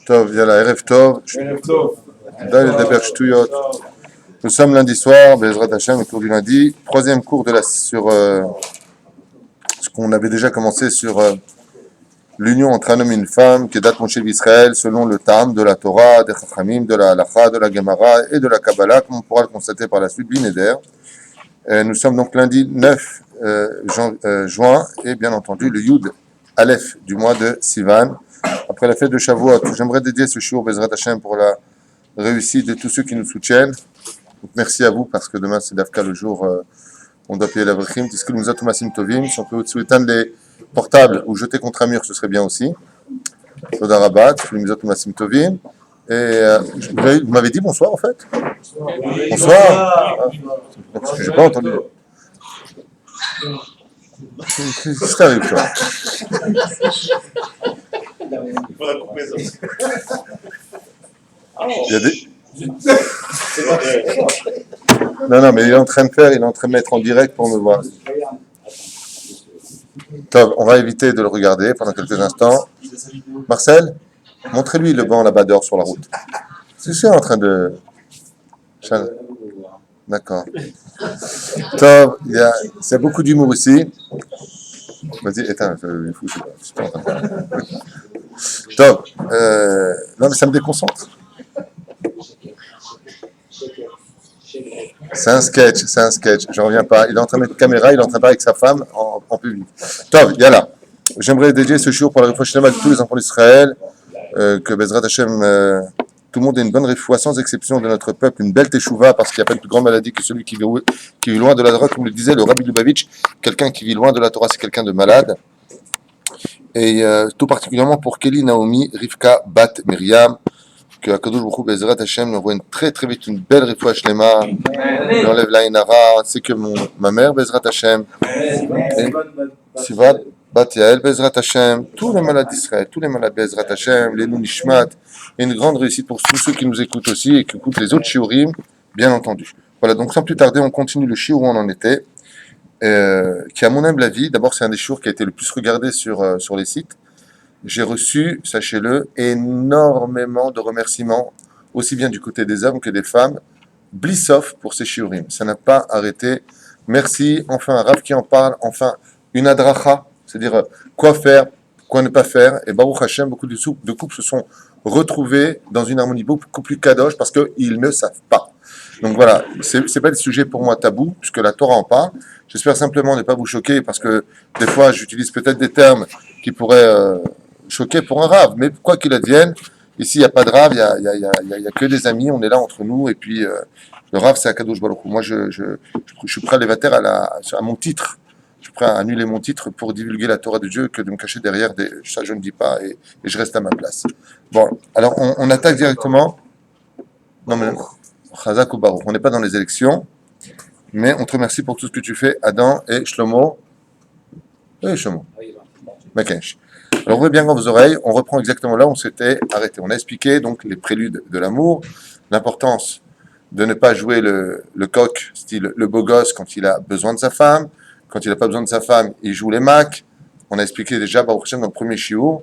Tov, yalla, Erev Tov. Nous sommes lundi soir, Bezrat Hashem, le cours du lundi, troisième cours de sur ce qu'on avait déjà commencé sur l'union entre un homme et une femme, qui est Dat Moshe d'Israël, selon le Tam, de la Torah, des Chachamim, de la Halacha, de la Gemara et de la Kabbalah, comme on pourra le constater par la suite, Bineder. Nous sommes donc lundi 9 juin, et bien entendu le Yud Aleph du mois de Sivan. Après la fête de Shavuot, j'aimerais dédier ce shiur Bezrat Hashem pour la réussite de tous ceux qui nous soutiennent. Donc, merci à vous, parce que demain c'est Dafka le jour, on doit payer la Vrechim. Tisku nous atomasim tovim. Si on peut éteindre les portables ou jeter contre un mur, ce serait bien aussi. Toda Rabat, nous atomasim tovim. Et vous m'avez dit bonsoir en fait. Bonsoir. Parce que j'ai pas entendu. Qu'est-ce qui t'arrive toi? Il y a des... Non, mais il est en train de mettre en direct pour me voir. Top, on va éviter de le regarder pendant quelques instants. Marcel, montrez-lui le banc là-bas dehors sur la route. C'est en train de... D'accord. Top, il y a beaucoup d'humour ici. Vas-y, éteins, je suis pas en train de parler. Top. Non, mais ça me déconcentre. C'est un sketch. Je reviens pas. Il est en train de mettre caméra, il est en train de parler avec sa femme en public. Top, yalla. J'aimerais dédier ce jour pour la réfouach de tous les enfants d'Israël, que Bezrat Hashem, tout le monde ait une bonne réfouach, sans exception de notre peuple, une belle teshuva, parce qu'il n'y a pas de plus grande maladie que celui qui vit loin de la Torah, comme le disait le Rabbi Lubavitch. Quelqu'un qui vit loin de la Torah, c'est quelqu'un de malade. Et tout particulièrement pour Kelly, Naomi, Rivka, Bat, Myriam, que Akadosh Baruch Hu Bezrat Hashem nous envoie très très vite une belle réfouach shlema, lui enlève la inara, c'est que ma mère Bezrat Hashem, Sivat, Bat Yael Bezrat Hashem, tous les malades d'Israël, tous les malades Bezrat Hashem, les Nishmat, et une grande réussite pour tous ceux qui nous écoutent aussi et qui écoutent les autres shiurim, bien entendu. Voilà, donc sans plus tarder, on continue le shiur où on en était, qui à mon humble avis, d'abord c'est un des shiurs qui a été le plus regardé sur les sites. J'ai reçu, sachez-le, énormément de remerciements, aussi bien du côté des hommes que des femmes. Blissof pour ces shiurim. Ça n'a pas arrêté. Merci. Enfin, un Rav qui en parle. Enfin, une adracha, c'est-à-dire quoi faire, quoi ne pas faire. Et Baruch Hashem, beaucoup de couples se sont retrouvés dans une harmonie beaucoup plus kadosh parce qu'ils ne savent pas. Donc voilà, c'est pas des sujets pour moi tabous, puisque la Torah en parle. J'espère simplement ne pas vous choquer, parce que des fois, j'utilise peut-être des termes qui pourraient... choqué pour un rave, mais quoi qu'il advienne, ici il n'y a pas de rave, il y a que des amis, on est là entre nous, et puis le rave c'est Akadosh Baruch Hu. Moi je suis prêt à levater à mon titre, je suis prêt à annuler mon titre pour divulguer la Torah de Dieu que de me cacher derrière ça je ne dis pas, et je reste à ma place. Bon, alors on attaque directement. Non mais Chazak ou Baruch, on n'est pas dans les élections, mais on te remercie pour tout ce que tu fais, Adam et Shlomo. Oui, Shlomo. Makench. Alors, ouvrez bien grand vos oreilles, on reprend exactement là où on s'était arrêté. On a expliqué donc les préludes de l'amour, l'importance de ne pas jouer le coq, style le beau gosse, quand il a besoin de sa femme. Quand il n'a pas besoin de sa femme, il joue les macs. On a expliqué déjà, dans le premier shiur,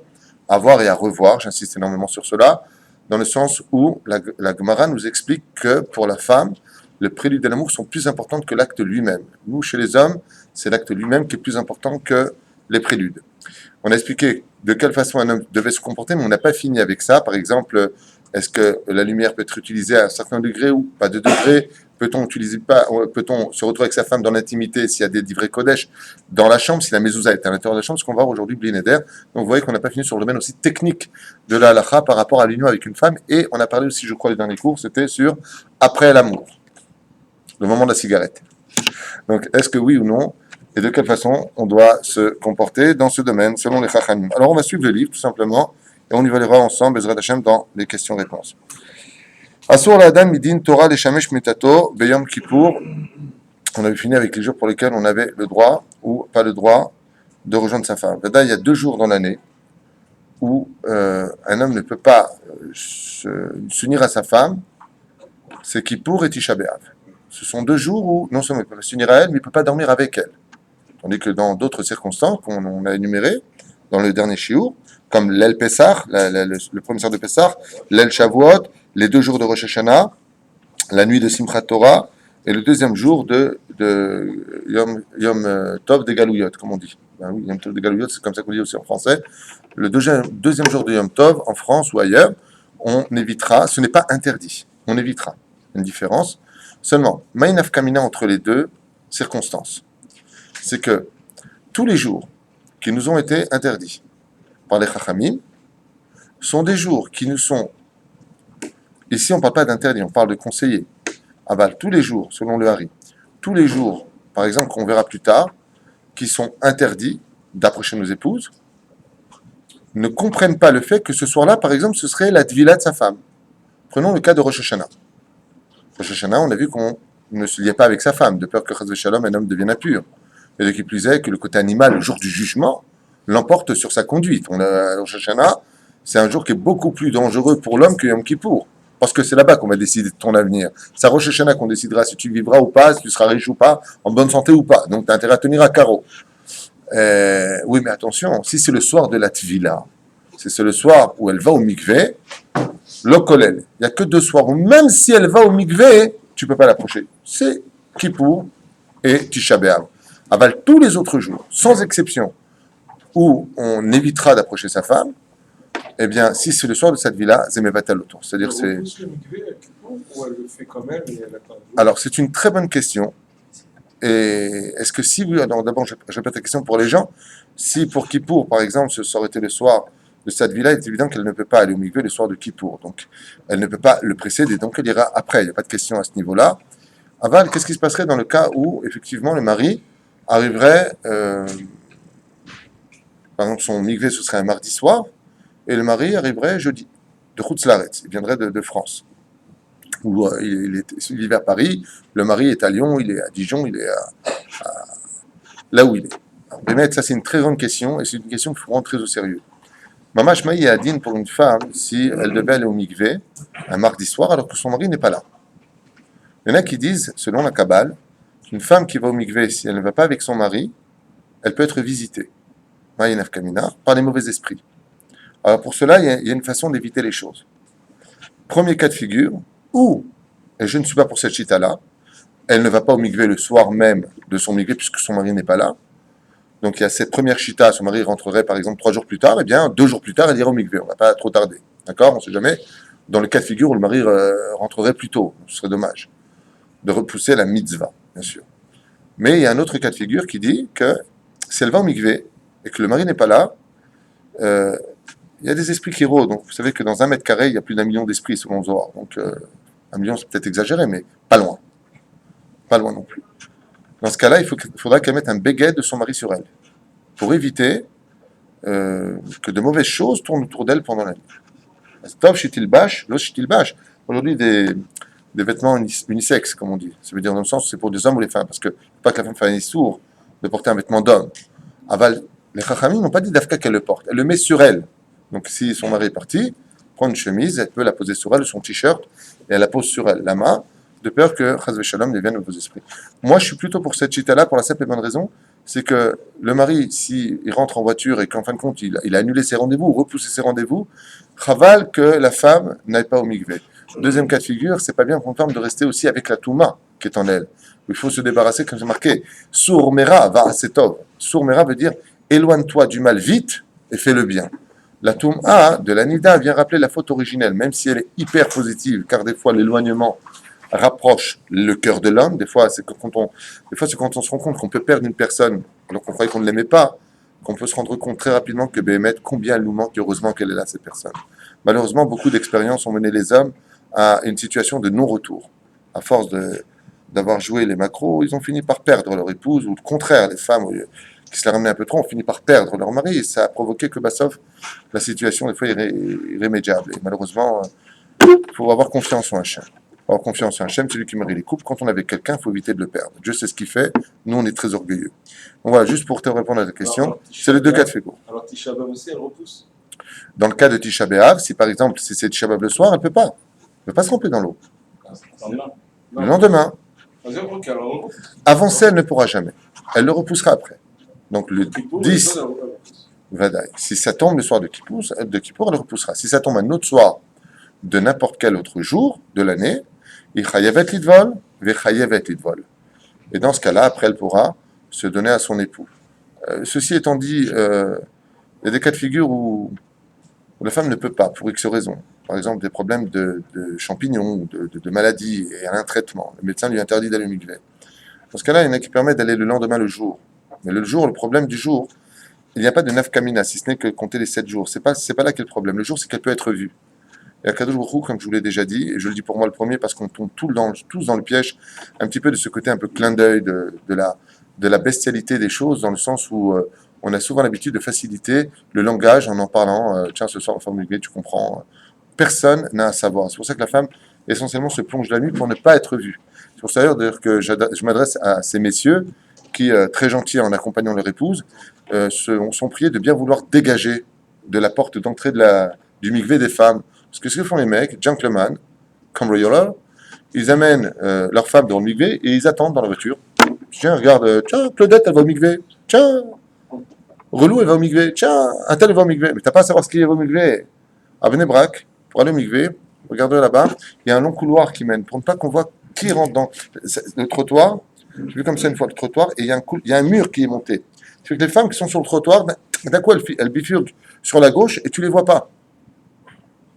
à voir et à revoir, j'insiste énormément sur cela, dans le sens où la Gemara nous explique que pour la femme, les préludes de l'amour sont plus importants que l'acte lui-même. Nous, chez les hommes, c'est l'acte lui-même qui est plus important que les préludes. On a expliqué de quelle façon un homme devait se comporter, mais on n'a pas fini avec ça. Par exemple, est-ce que la lumière peut être utilisée à un certain degré ou pas de degré? Peut-on se retrouver avec sa femme dans l'intimité s'il y a des divrei kodesh dans la chambre, si la mezouza est à l'intérieur de la chambre, ce qu'on va voir aujourd'hui Bli Neder. Donc vous voyez qu'on n'a pas fini sur le domaine aussi technique de la halacha par rapport à l'union avec une femme. Et on a parlé aussi, je crois, les derniers cours, c'était sur après l'amour, le moment de la cigarette. Donc est-ce que oui ou non? Et de quelle façon on doit se comporter dans ce domaine, selon les Chachamim. Alors on va suivre le livre, tout simplement, et on y va ensemble, Bezrat Hashem, dans les questions-réponses. Asur l'Adam midin Torah leshamesh metato beyom kippour. On avait fini avec les jours pour lesquels on avait le droit, ou pas le droit, de rejoindre sa femme. Là, il y a 2 jours dans l'année où un homme ne peut pas s'unir à sa femme, c'est Kippour et Tisha B'Av. Ce sont 2 jours où, non seulement il peut s'unir à elle, mais il ne peut pas dormir avec elle. Tandis que dans d'autres circonstances qu'on a énumérées, dans le dernier shiur, comme l'El Pessah, le premier soir de Pessah, l'El Shavuot, les 2 jours de Rosh Hashanah, la nuit de Simchat Torah, et le deuxième jour de Yom Tov de Galouyot, comme on dit. Ben oui, Yom Tov de Galouyot, c'est comme ça qu'on dit aussi en français. Le deuxième jour de Yom Tov, en France ou ailleurs, on évitera, ce n'est pas interdit, on évitera. Une différence. Seulement, Ma'inaf Kamina entre les deux circonstances, c'est que tous les jours qui nous ont été interdits par les Chachamim sont des jours qui nous sont. Ici, on ne parle pas d'interdit, on parle de conseiller. Aval, tous les jours, selon le Hari, tous les jours, par exemple, qu'on verra plus tard, qui sont interdits d'approcher nos épouses, ne comprennent pas le fait que ce soir-là, par exemple, ce serait la tvila de sa femme. Prenons le cas de Rosh Hashanah. Rosh Hashanah, on a vu qu'on ne se liait pas avec sa femme, de peur que Chas v'Shalom, un homme devienne impur. Et de qui plus est, que le côté animal, le jour du jugement, l'emporte sur sa conduite. Rosh Hashanah, c'est un jour qui est beaucoup plus dangereux pour l'homme que Yom Kippour. Parce que c'est là-bas qu'on va décider de ton avenir. C'est à Rosh Hashanah qu'on décidera si tu vivras ou pas, si tu seras riche ou pas, en bonne santé ou pas. Donc tu as intérêt à tenir à carreau. Oui, mais attention, si c'est le soir de la Tvila, c'est le soir où elle va au mikvé, l'okolel, il n'y a que 2 soirs où même si elle va au mikvé, tu ne peux pas l'approcher. C'est Kippour et Tisha B'Av. Aval tous les autres jours, sans exception, où on évitera d'approcher sa femme, eh bien, si c'est le soir de cette vie-là, Zemevatal autour. C'est-à-dire, c'est. Ou elle le fait quand même et elle attend. Alors, c'est une très bonne question. Et est-ce que si. Alors, d'abord, je répète la question pour les gens. Si pour Kippour, par exemple, ça aurait été le soir de cette vie-là, il est évident qu'elle ne peut pas aller au mikvé le soir de Kippour. Donc, elle ne peut pas le précéder. Donc, elle ira après. Il n'y a pas de question à ce niveau-là. Aval, qu'est-ce qui se passerait dans le cas où, effectivement, le mari arriverait. Par exemple, son mikvé, ce serait un mardi soir. Et le mari arriverait jeudi, de Khoutzlaretz, il viendrait de France. Ou il vit à Paris, le mari est à Lyon, il est à Dijon, il est là où il est. Alors, Bémet, ça c'est une très grande question, et c'est une question qu'il faut prendre très au sérieux. Mamash Maï et Adine pour une femme, si elle devait aller au mikvé, un mardi soir, alors que son mari n'est pas là. Il y en a qui disent, selon la Kabbale, qu'une femme qui va au mikvé, si elle ne va pas avec son mari, elle peut être visitée, Maïnaf Kamina, par les mauvais esprits. Alors pour cela, il y a une façon d'éviter les choses. Premier cas de figure, où, et je ne suis pas pour cette chita-là, elle ne va pas au mikvé le soir même de son mikvé puisque son mari n'est pas là. Donc il y a cette première chita, son mari rentrerait par exemple 3 jours plus tard, et bien 2 jours plus tard, elle ira au mikvé. On ne va pas trop tarder. D'accord? On ne sait jamais. Dans le cas de figure où le mari rentrerait plus tôt, ce serait dommage de repousser la mitzvah, bien sûr. Mais il y a un autre cas de figure qui dit que si elle va au mikvé et que le mari n'est pas là, il y a des esprits qui rôdent. Donc, vous savez que dans 1 mètre carré, il y a plus d'1 million d'esprits, selon Zohar. Donc, 1 million, c'est peut-être exagéré, mais pas loin. Pas loin non plus. Dans ce cas-là, il faudra qu'elle mette un béguet de son mari sur elle, pour éviter que de mauvaises choses tournent autour d'elle pendant la nuit. Tov shitilbash, lo shitilbash. Aujourd'hui, des vêtements unisexes, comme on dit. Ça veut dire dans le sens, c'est pour des hommes ou les femmes, parce que pas que la femme fasse un issour de porter un vêtement d'homme. Aval, les chachamim n'ont pas dit d'Afka qu'elle le porte. Elle le met sur elle. Donc, si son mari est parti, prend une chemise, elle peut la poser sur elle, son t-shirt, et elle la pose sur elle, la main, de peur que Chas v'Shalom devienne vos esprits. Moi, je suis plutôt pour cette chita-là, pour la simple et bonne raison, c'est que le mari, s'il rentre en voiture et qu'en fin de compte, il a annulé ses rendez-vous ou repoussé ses rendez-vous, chaval que la femme n'aille pas au mikvé. Deuxième cas de figure, c'est pas bien pour une femme de rester aussi avec la touma qui est en elle. Il faut se débarrasser, comme c'est marqué, sourmera va asetov. Sourmera veut dire éloigne-toi du mal vite et fais le bien. La Toum'a de la Nida vient rappeler la faute originelle, même si elle est hyper positive, car des fois l'éloignement rapproche le cœur de l'homme. Des fois, c'est quand on se rend compte qu'on peut perdre une personne alors qu'on croyait qu'on ne l'aimait pas, qu'on peut se rendre compte très rapidement que Béhémet, combien elle nous manque, et heureusement qu'elle est là, cette personne. Malheureusement, beaucoup d'expériences ont mené les hommes à une situation de non-retour. À force d'avoir joué les macros, ils ont fini par perdre leur épouse, ou le contraire, les femmes qui se la ramenaient un peu trop, ont fini par perdre leur mari, et ça a provoqué que Bassov, la situation des fois est irrémédiable. Et malheureusement, il faut avoir confiance en Hachem. Avoir confiance en Hachem, c'est lui qui marie les couples. Quand on est avec quelqu'un, il faut éviter de le perdre. Dieu sait ce qu'il fait, nous on est très orgueilleux. Donc voilà, juste pour te répondre à ta question, c'est les deux cas de figure. Alors Tisha B'Av aussi, elle repousse. Dans le cas de Tisha B'Av, si par exemple si c'est Tisha B'Av le soir, elle ne peut pas. Elle ne peut pas se tremper dans l'eau. Le lendemain. Avancer, elle ne pourra jamais. Elle le repoussera après. Donc le Kippour, 10, elle repousse. Vadaï. Si ça tombe le soir de Kippour, elle repoussera. Si ça tombe un autre soir de n'importe quel autre jour de l'année, il chayevet lidvol, ve chayevet lidvol. Et dans ce cas-là, après, elle pourra se donner à son époux. Ceci étant dit, il y a des cas de figure où la femme ne peut pas, pour X raisons. Par exemple, des problèmes de champignons, de maladies, et elle a un traitement. Le médecin lui interdit d'aller au mikvé. Dans ce cas-là, il y en a qui permettent d'aller le lendemain le jour. Mais le jour, le problème du jour, il n'y a pas de nafkamina, si ce n'est que compter les 7 jours. C'est pas là qu'est le problème. Le jour, c'est qu'elle peut être vue. Et à Kadosh Baruch Hu, comme je vous l'ai déjà dit, et je le dis pour moi le premier parce qu'on tombe tous dans le piège, un petit peu de ce côté un peu clin d'œil de la bestialité des choses, dans le sens où on a souvent l'habitude de faciliter le langage en parlant. Tiens, ce soir, en formule, tu comprends. Personne n'a à savoir. C'est pour ça que la femme, essentiellement, se plonge la nuit pour ne pas être vue. C'est pour ça d'ailleurs que je m'adresse à ces messieurs qui, très gentils en accompagnant leur épouse, sont priés de bien vouloir dégager de la porte d'entrée du mikvé des femmes. Parce que ce que font les mecs, gentlemen, cambrioleurs, ils amènent leurs femmes dans le mikvé et ils attendent dans la voiture. Tiens, regarde, tiens, Claudette, elle va au mikvé. Tiens, Relou, elle va au mikvé. Tiens, un tel va au mikvé. Mais t'as pas à savoir ce qu'il y a au mikvé. À Bnei-Brak, pour aller au mikvé, regardez là-bas, il y a un long couloir qui mène, pour ne pas qu'on voit qui rentre dans le trottoir. J'ai vu comme ça une fois le trottoir, et il y a un mur qui est monté. C'est que les femmes qui sont sur le trottoir, d'un coup, elles bifurquent sur la gauche et tu les vois pas.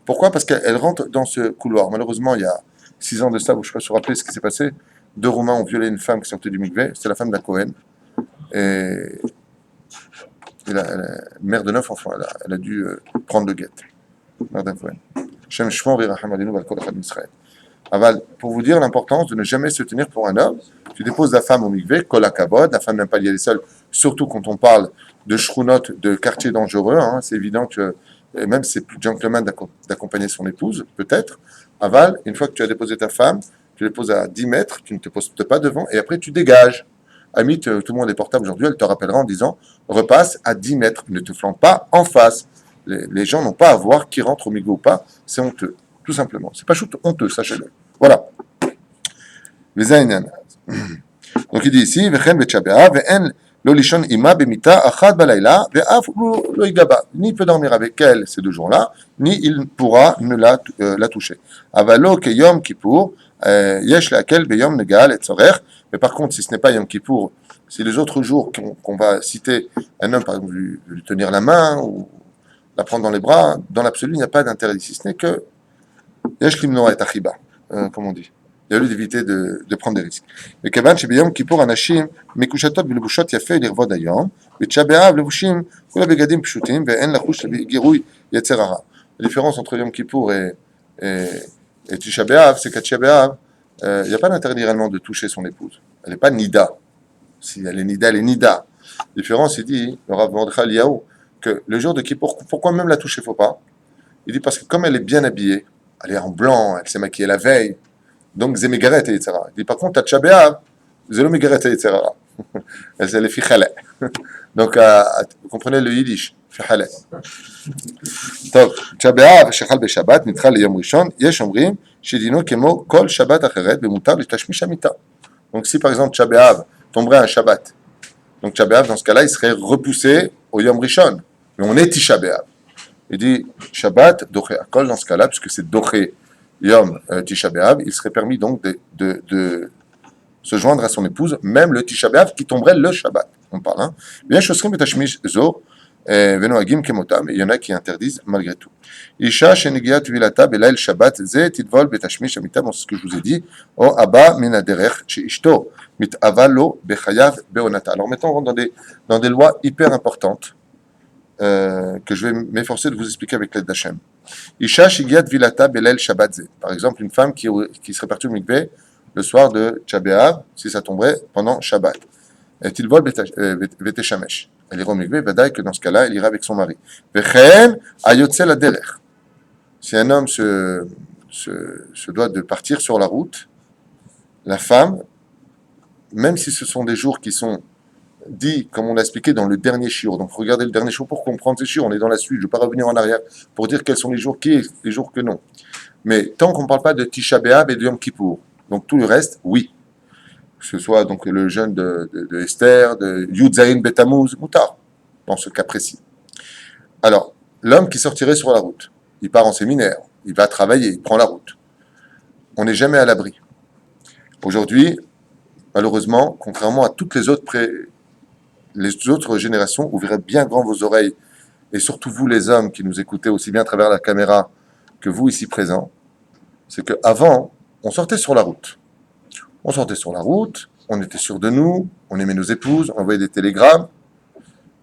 Pourquoi? Parce qu'elles rentrent dans ce couloir. Malheureusement, il y a 6 ans de ça, vous je ne sais pas si vous vous rappelez ce qui s'est passé. 2 Romains ont violé une femme qui sortait du mikvé. C'était la femme d'un Cohen. Et mère de 9 enfants. Elle a dû prendre le guet. Mère d'un Cohen. Shem Shmor Virachem Alinu Val Kol Echad Misraël. Aval, pour vous dire l'importance de ne jamais se tenir pour un homme, tu déposes la femme au mikvé, kol hakavod, la femme n'aime pas y aller seule, surtout quand on parle de shrunot, de quartiers dangereux, hein, c'est évident que même c'est plus gentleman d'accompagner son épouse, peut-être. Aval, une fois que tu as déposé ta femme, tu les poses à 10 mètres, tu ne te poses pas devant, et après tu dégages. Amit, tout le monde est portable aujourd'hui, elle te rappellera en disant, repasse à 10 mètres, ne te flanque pas en face. Les gens n'ont pas à voir qui rentre au mikvé ou pas, c'est honteux. Tout simplement. C'est pas honteux, sachez-le. Voilà. Les Aïnan. Donc il dit ici, Vechen Betchabea, Ve'en lo lishon ima bemita achad balayla, ve'af lo igaba. Ni il peut dormir avec elle ces 2 jours-là, ni il pourra ne la toucher. Avalo ke yom kippour, yesh lakel beyom negal et tzorech. Mais par contre, si ce n'est pas Yom Kippour, si les autres jours qu'on va citer, un homme, par exemple, lui tenir la main ou la prendre dans les bras, dans l'absolu, il n'y a pas d'interdit, si ce n'est que Yesh limnoa et achiba, comme on dit. Il y a lieu d'éviter de prendre des risques. Mais Kavan, chez Beyom Kippour, Anashim, Mekushatot, Bilubushot, Yafé, Lirvod Ayom, Betchabeav, Levushim, Kula Begadim Pshutim, Ve'en Lachush, Girouy, Yetzerara. La différence entre Yom Kippour et Tisha B'Av, c'est qu'à Tisha B'Av, il n'y a pas d'interdit réellement de toucher son épouse. Elle n'est pas Nida. Si elle est Nida, elle est Nida. La différence, il dit, le Rav Mordechai Eliyahu, que le jour de Kippour, pourquoi même la toucher, il ne faut pas? Il dit parce que comme elle est bien habillée, elle est en blanc, elle s'est maquillée la veille, donc c'est Megeret, etc. Il dit par contre, Tisha B'Av, c'est le Megeret, etc. Elle est Fichale. Donc, vous comprenez le Yiddish, Fichale. Donc, Tisha B'Av, Shechal B'Shabbat, Nitchal Yom Rishon, Yesh Omrim, Shedino Kemo, Kol Shabbat Acheret, Bemutar, Litashmish Amita. Donc, si par exemple Tisha B'Av tomberait un Shabbat, donc Tisha B'Av, dans ce cas-là, il serait repoussé au Yom Rishon. Mais on est Tisha B'Av. Il dit Shabbat, Doché Akol, dans ce cas-là, puisque c'est Doché Yom Tisha B'Av, il serait permis donc de se joindre à son épouse, même le Tisha B'Av qui tomberait le Shabbat. On parle, hein. Bien, Shosrim Betashmish Zo, Venoagim Kemotam, il y en a qui interdisent malgré tout. Isha Shenigiat Vilata Belail Shabbat, Ze Tidvol Betashmish Amita, bon, c'est ce que je vous ai dit, O Abba Minaderech, chez Ishto, Mit Avalo Bechayav Beonata. Alors maintenant, on rentre dans des lois hyper importantes. Que je vais m'efforcer de vous expliquer avec l'aide d'Hachem. Isha Shigiat Vilata Belel Shabbat. Par exemple, une femme qui serait partie au mikvé le soir de Tisha B'Av, si ça tomberait pendant Shabbat. Est-il vol Veteshamesh? Elle ira au mikvé, Vadaï que dans ce cas-là, elle ira avec son mari. Vechen Ayotzel Aderech. Si un homme se doit de partir sur la route, la femme, même si ce sont des jours qui sont dit, comme on l'a expliqué dans le dernier shiur. Donc regardez le dernier shiur pour comprendre ces shiurs. On est dans la suite, je ne vais pas revenir en arrière pour dire quels sont les jours qui et les jours que non. Mais tant qu'on ne parle pas de Tisha B'Av et de Yom Kippour, donc tout le reste, oui. que ce soit donc le jeûne de Esther, de Yudzaïn Betamuz, Moutar, dans ce cas précis. Alors, l'homme qui sortirait sur la route, il part en séminaire, il va travailler, il prend la route. On n'est jamais à l'abri. Aujourd'hui, malheureusement, contrairement à toutes les autres générations, ouvrez bien grand vos oreilles, et surtout vous les hommes qui nous écoutez aussi bien à travers la caméra que vous ici présents, c'est qu'avant, on sortait sur la route. On sortait sur la route, on était sûr de nous, on aimait nos épouses, on envoyait des télégrammes,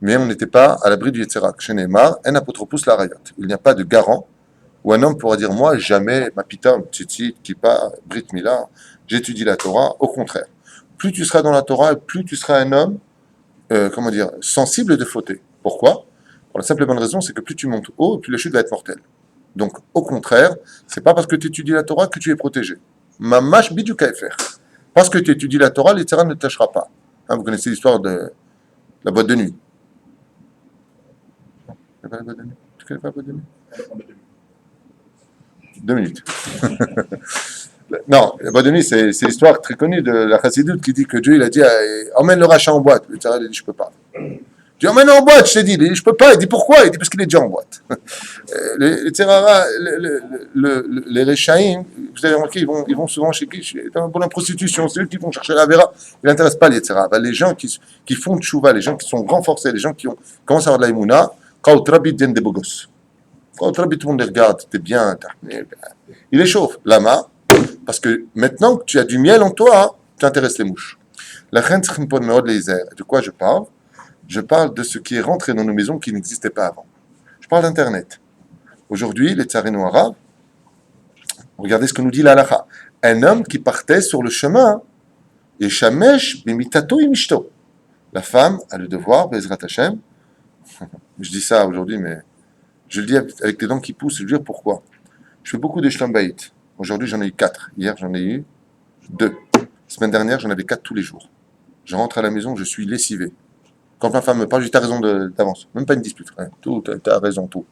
mais on n'était pas à l'abri du Yetzerak. Chez Neymar, en apotropous la rayot. Il n'y a pas de garant où un homme pourra dire moi, jamais, ma pitam, tzitzit, kippa, brit mila, j'étudie la Torah. Au contraire, plus tu seras dans la Torah, plus tu seras un homme, sensible de fauter. Pourquoi? Pour la simple et bonne raison, c'est que plus tu montes haut, plus la chute va être mortelle. Donc, au contraire, c'est pas parce que tu étudies la Torah que tu es protégé. Mamash bidou faire. Parce que tu étudies la Torah, l'Yetzera ne te tâchera pas. Hein, vous connaissez l'histoire de la boîte de nuit. Tu connais pas la boîte de nuit? Tu connais pas la boîte de nuit? 2 minutes. Non, la boîte de nuit, c'est l'histoire très connue de la chassidoute qui dit que Dieu il a dit emmène le rachat en boîte. Le Yetzera il a dit je peux pas. Tu emmènes en boîte, je t'ai dit. Il dit, je peux pas. Il dit, pourquoi? Il dit, parce qu'il est déjà en boîte. Les Tzerara, les Rechaïm, vous avez remarqué, ils vont souvent chez qui? Pour la prostitution. C'est eux qui vont chercher la Vera. Ils n'intéressent pas les Tzerara. Les gens qui font de chouva, les gens qui sont renforcés, les gens qui commencent à avoir de l'aïmouna, quand au trabit viennent des beaux gosses. Quand au trabit, tout le monde les regarde, t'es bien. Il les chauffe. Lama, parce que maintenant que tu as du miel en toi, tu intéresses les mouches. La reine Tzrimpon Meod Leiser. De quoi je parle? Je parle de ce qui est rentré dans nos maisons qui n'existait pas avant. Je parle d'Internet. Aujourd'hui, les Tsarino arabes, regardez ce que nous dit l'Alacha. Un homme qui partait sur le chemin, et Shamesh bimitato imishto. La femme a le devoir, Bezrat Hashem. Je dis ça aujourd'hui, mais je le dis avec les dents qui poussent, je veux dire pourquoi. Je fais beaucoup de Shlom Bayit. Aujourd'hui, j'en ai eu 4. Hier, j'en ai eu 2. La semaine dernière, j'en avais 4 tous les jours. Je rentre à la maison, je suis lessivé. Quand ma femme me parle, je dis, t'as raison d'avance. Même pas une dispute. Hein. Tout, t'as raison, tout.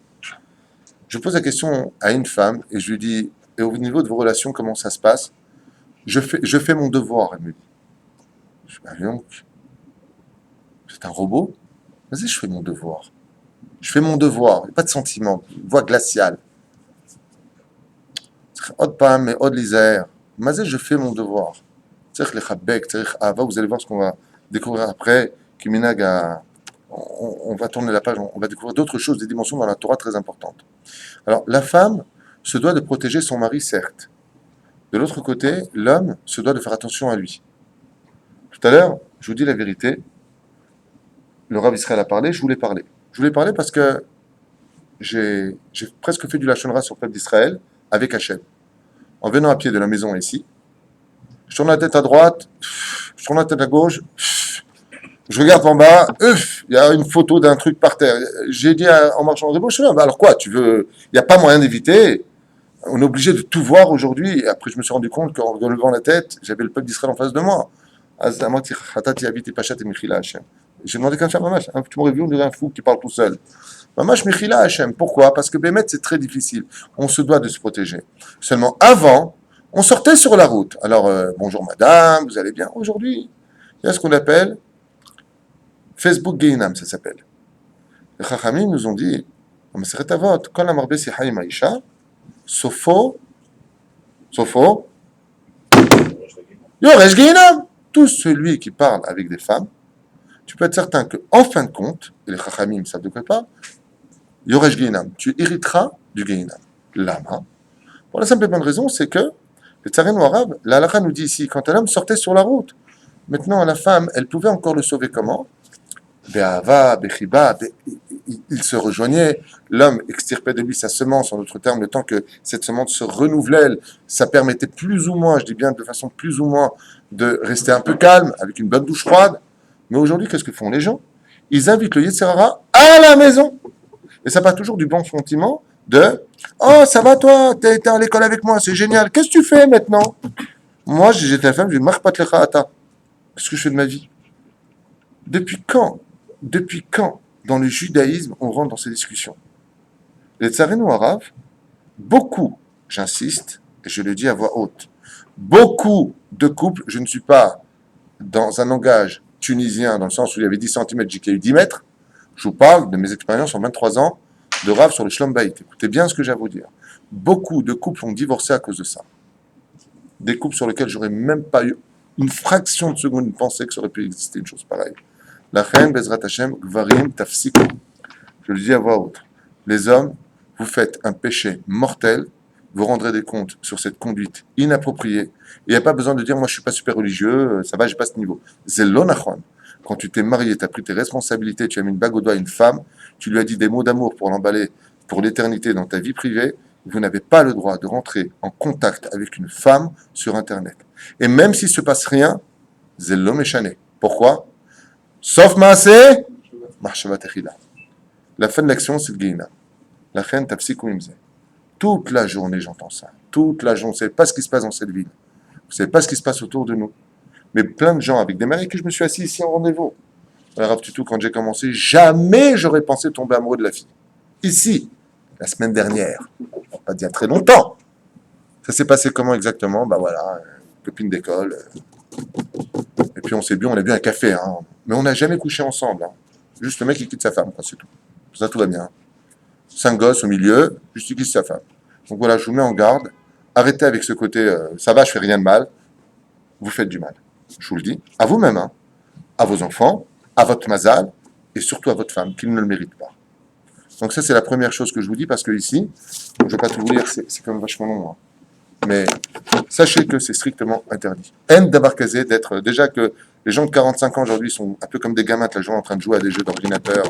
Je pose la question à une femme et je lui dis, et au niveau de vos relations, comment ça se passe? Je fais mon devoir, elle me dit. Je dis, bah, donc, c'est un robot? Vas-y, je fais mon devoir. Je fais mon devoir. Il n'y a pas de sentiment. Une voix glaciale. Od pam et od lisaer. Vas-y, je fais mon devoir. Vous allez voir ce qu'on va découvrir après. On va tourner la page, on va découvrir d'autres choses, des dimensions dans la Torah très importantes. Alors, la femme se doit de protéger son mari, certes. De l'autre côté, l'homme se doit de faire attention à lui. Tout à l'heure, je vous dis la vérité, le Rav Israël a parlé, je voulais parler. Je voulais parler parce que j'ai presque fait du Lachon Hara sur le peuple d'Israël avec Hachem. En venant à pied de la maison ici, je tourne la tête à droite, je tourne la tête à gauche, je regarde en bas, il y a une photo d'un truc par terre. J'ai dit en marchant dans le chemin, alors quoi, tu veux, il n'y a pas moyen d'éviter. On est obligé de tout voir aujourd'hui. Et après, je me suis rendu compte qu'en relevant la tête, j'avais le peuple d'Israël en face de moi. J'ai demandé qu'un Hachem, Mamash, tu m'aurais vu, on dirait un fou qui parle tout seul. Mamash Mechila Hachem. Pourquoi? Parce que Bémet, c'est très difficile. On se doit de se protéger. Seulement, avant, on sortait sur la route. Alors, bonjour madame, vous allez bien? Aujourd'hui, il y a ce qu'on appelle Facebook Gainam, ça s'appelle. Les Chachamim nous ont dit, Maseret Avot, quand la marbe si haïm aïcha, sofo, yoresh Gainam. Tout celui qui parle avec des femmes, tu peux être certain qu'en fin de compte, et les Chachamim savent de quoi parle, yoresh Gainam, tu hériteras du Gainam. Lama. Pour la simple et bonne raison, c'est que le Tsarino arabe, la halakha nous dit ici, quand un homme sortait sur la route, maintenant la femme, elle pouvait encore le sauver comment? Be'ava, be'chiba, il se rejoignait, l'homme extirpait de lui sa semence, en d'autres termes, le temps que cette semence se renouvelait, ça permettait plus ou moins, je dis bien de façon plus ou moins, de rester un peu calme, avec une bonne douche froide. Mais aujourd'hui, qu'est-ce que font les gens? Ils invitent le Yetzer Hara à la maison. Et ça part toujours du bon sentiment de « Oh, ça va toi, t'es à l'école avec moi, c'est génial, qu'est-ce que tu fais maintenant ?» Moi, j'étais la femme, je dis « Marpat lecha ata » Qu'est-ce que je fais de ma vie? Depuis quand, dans le judaïsme, on rentre dans ces discussions? Les Tsarino arabes, beaucoup, j'insiste, et je le dis à voix haute, beaucoup de couples, je ne suis pas dans un langage tunisien, dans le sens où il y avait 10 cm, j'ai qu'il y a eu 10 mètres, je vous parle de mes expériences en 23 ans de Rav sur le Shlom Bayit. Écoutez bien ce que j'ai à vous dire. Beaucoup de couples ont divorcé à cause de ça. Des couples sur lesquels j'aurais même pas eu une fraction de seconde de penser que ça aurait pu exister une chose pareille. La reine Bezrat Hashem, Gvarim Tafsiku. Je le dis à voix haute. Les hommes, vous faites un péché mortel, vous rendrez des comptes sur cette conduite inappropriée. Et il n'y a pas besoin de dire, moi je ne suis pas super religieux, ça va, j'ai pas ce niveau. Zelonachon. Quand tu t'es marié, tu as pris tes responsabilités, tu as mis une bague au doigt à une femme, tu lui as dit des mots d'amour pour l'emballer pour l'éternité dans ta vie privée, vous n'avez pas le droit de rentrer en contact avec une femme sur Internet. Et même s'il ne se passe rien, Zello Meshane. Pourquoi? Sauf Maaseh, Mahshava Techila. La fin de l'action, c'est le Geina. La fin, Tafsiku Imze. Toute la journée, j'entends ça. Toute la journée. Vous ne savez pas ce qui se passe dans cette ville. Vous ne savez pas ce qui se passe autour de nous. Mais plein de gens avec des maris que je me suis assis ici en rendez-vous. Rav Tutu, quand j'ai commencé, jamais j'aurais pensé tomber amoureux de la fille. Ici, la semaine dernière. On va pas dire très longtemps. Ça s'est passé comment exactement? Bah voilà, copine d'école. Et puis on s'est bu, on a bu un café. Hein. Mais on n'a jamais couché ensemble. Hein. Juste le mec qui quitte sa femme, quoi, c'est tout. Ça, tout va bien. 5 gosses au milieu, juste il quitte sa femme. Donc voilà, je vous mets en garde. Arrêtez avec ce côté, ça va, je fais rien de mal. Vous faites du mal. Je vous le dis. À vous-même, hein. À vos enfants, à votre mazal, et surtout à votre femme, qui ne le mérite pas. Donc ça, c'est la première chose que je vous dis, parce que ici, je ne vais pas tout vous lire, c'est quand même vachement long. Hein. Mais sachez que c'est strictement interdit. En d'avoir casé d'être, déjà que les gens de 45 ans aujourd'hui sont un peu comme des gamins toute la journée en train de jouer à des jeux d'ordinateur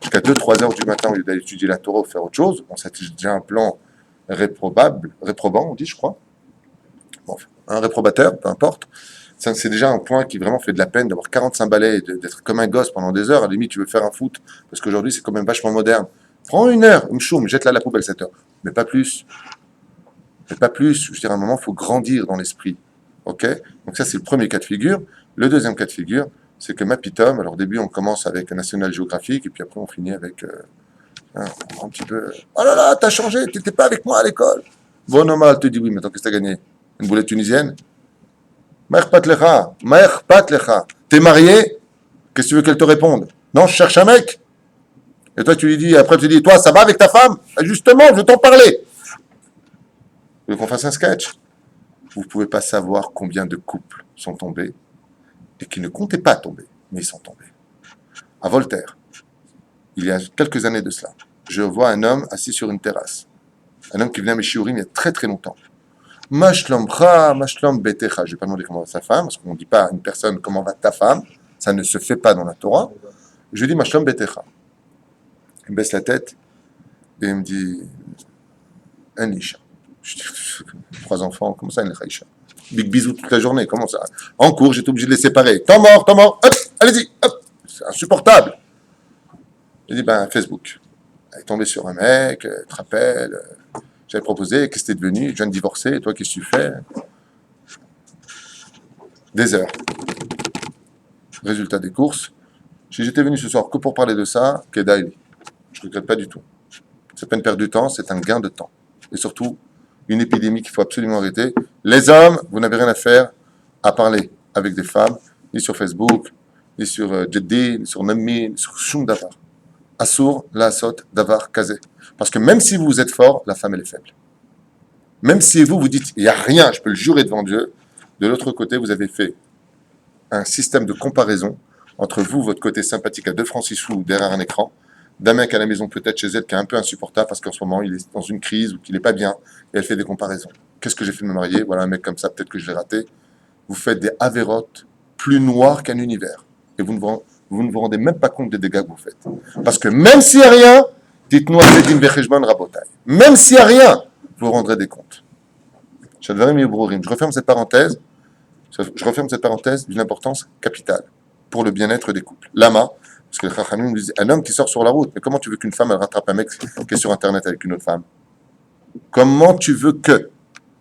jusqu'à 2-3 heures du matin au lieu d'aller étudier la Torah ou faire autre chose. Bon, c'est déjà un plan réprobant, on dit, je crois. Bon, un réprobateur, peu importe. Ça, c'est déjà un point qui vraiment fait de la peine d'avoir 45 balais et d'être comme un gosse pendant des heures. À la limite, tu veux faire un foot, parce qu'aujourd'hui, c'est quand même vachement moderne. Prends une heure, une choum, jette-la à la poubelle 7 heures. Mais pas plus. Mais pas plus. Je veux dire, à un moment, il faut grandir dans l'esprit. OK? Donc ça, c'est le premier cas de figure. Le deuxième cas de figure, c'est que ma pitom, alors au début, on commence avec un National Geographic, et puis après, on finit avec un petit peu... Oh là là, t'as changé, t'étais pas avec moi à l'école. Bon, normal, elle te dit oui, mais attends, qu'est-ce que t'as gagné? Une boulette tunisienne? Maïr Lecha. T'es marié? Qu'est-ce que tu veux qu'elle te réponde? Non, je cherche un mec. Et toi, tu lui dis, après, tu dis, toi, ça va avec ta femme? Justement, je veux t'en parler. Vous voulez qu'on fasse un sketch? Vous ne pouvez pas savoir combien de couples sont tombés et qui ne comptaient pas tomber, mais ils sont tombés. À Voltaire, il y a quelques années de cela, je vois un homme assis sur une terrasse. Un homme qui venait à mes shiurim il y a très très longtemps. Mashlom betecha. Je ne vais pas demander comment va sa femme, parce qu'on ne dit pas à une personne comment va ta femme. Ça ne se fait pas dans la Torah. Je lui dis Mashlom betecha. Il me baisse la tête et il me dit un isha. Je dis 3 enfants, comment ça, une isha? Big bisous toute la journée, comment ça? En cours, j'étais obligé de les séparer. Temps mort, hop, allez-y, hop. C'est insupportable. J'ai dit, Facebook. Elle est tombée sur un mec, elle te rappelle. J'avais proposé, qu'est-ce que t'es devenu? Je viens de divorcer, et toi, qu'est-ce que tu fais? Des heures. Résultat des courses. Si j'étais venu ce soir que pour parler de ça, Kedaïli. Je ne regrette pas du tout. C'est pas une perte de temps, c'est un gain de temps. Et surtout, une épidémie qu'il faut absolument arrêter. Les hommes, vous n'avez rien à faire à parler avec des femmes, ni sur Facebook, ni sur Jeddi, ni sur Nammi, ni sur Shum Davar. Assour, Laasot, Davar, Kazé. Parce que même si vous êtes fort, la femme, elle est faible. Même si vous dites, il n'y a rien, je peux le jurer devant Dieu, de l'autre côté, vous avez fait un système de comparaison entre vous, votre côté sympathique à 2 francs 6 sous derrière un écran, d'un mec à la maison peut-être chez elle qui est un peu insupportable parce qu'en ce moment, il est dans une crise ou qu'il n'est pas bien, et elle fait des comparaisons. Qu'est-ce que j'ai fait de me marier? Voilà un mec comme ça, peut-être que je l'ai raté. Vous faites des avérotes plus noires qu'un univers. Et vous ne vous rendez même pas compte des dégâts que vous faites. Parce que même s'il n'y a rien, dites-nous à Zedim Becheshbon Rabotai. Même s'il n'y a rien, vous rendrez des comptes. Je referme cette parenthèse. D'une importance capitale pour le bien-être des couples. Lama, parce que les Chachamim nous disent, un homme qui sort sur la route, mais comment tu veux qu'une femme elle rattrape un mec qui est sur Internet avec une autre femme? Comment tu veux que?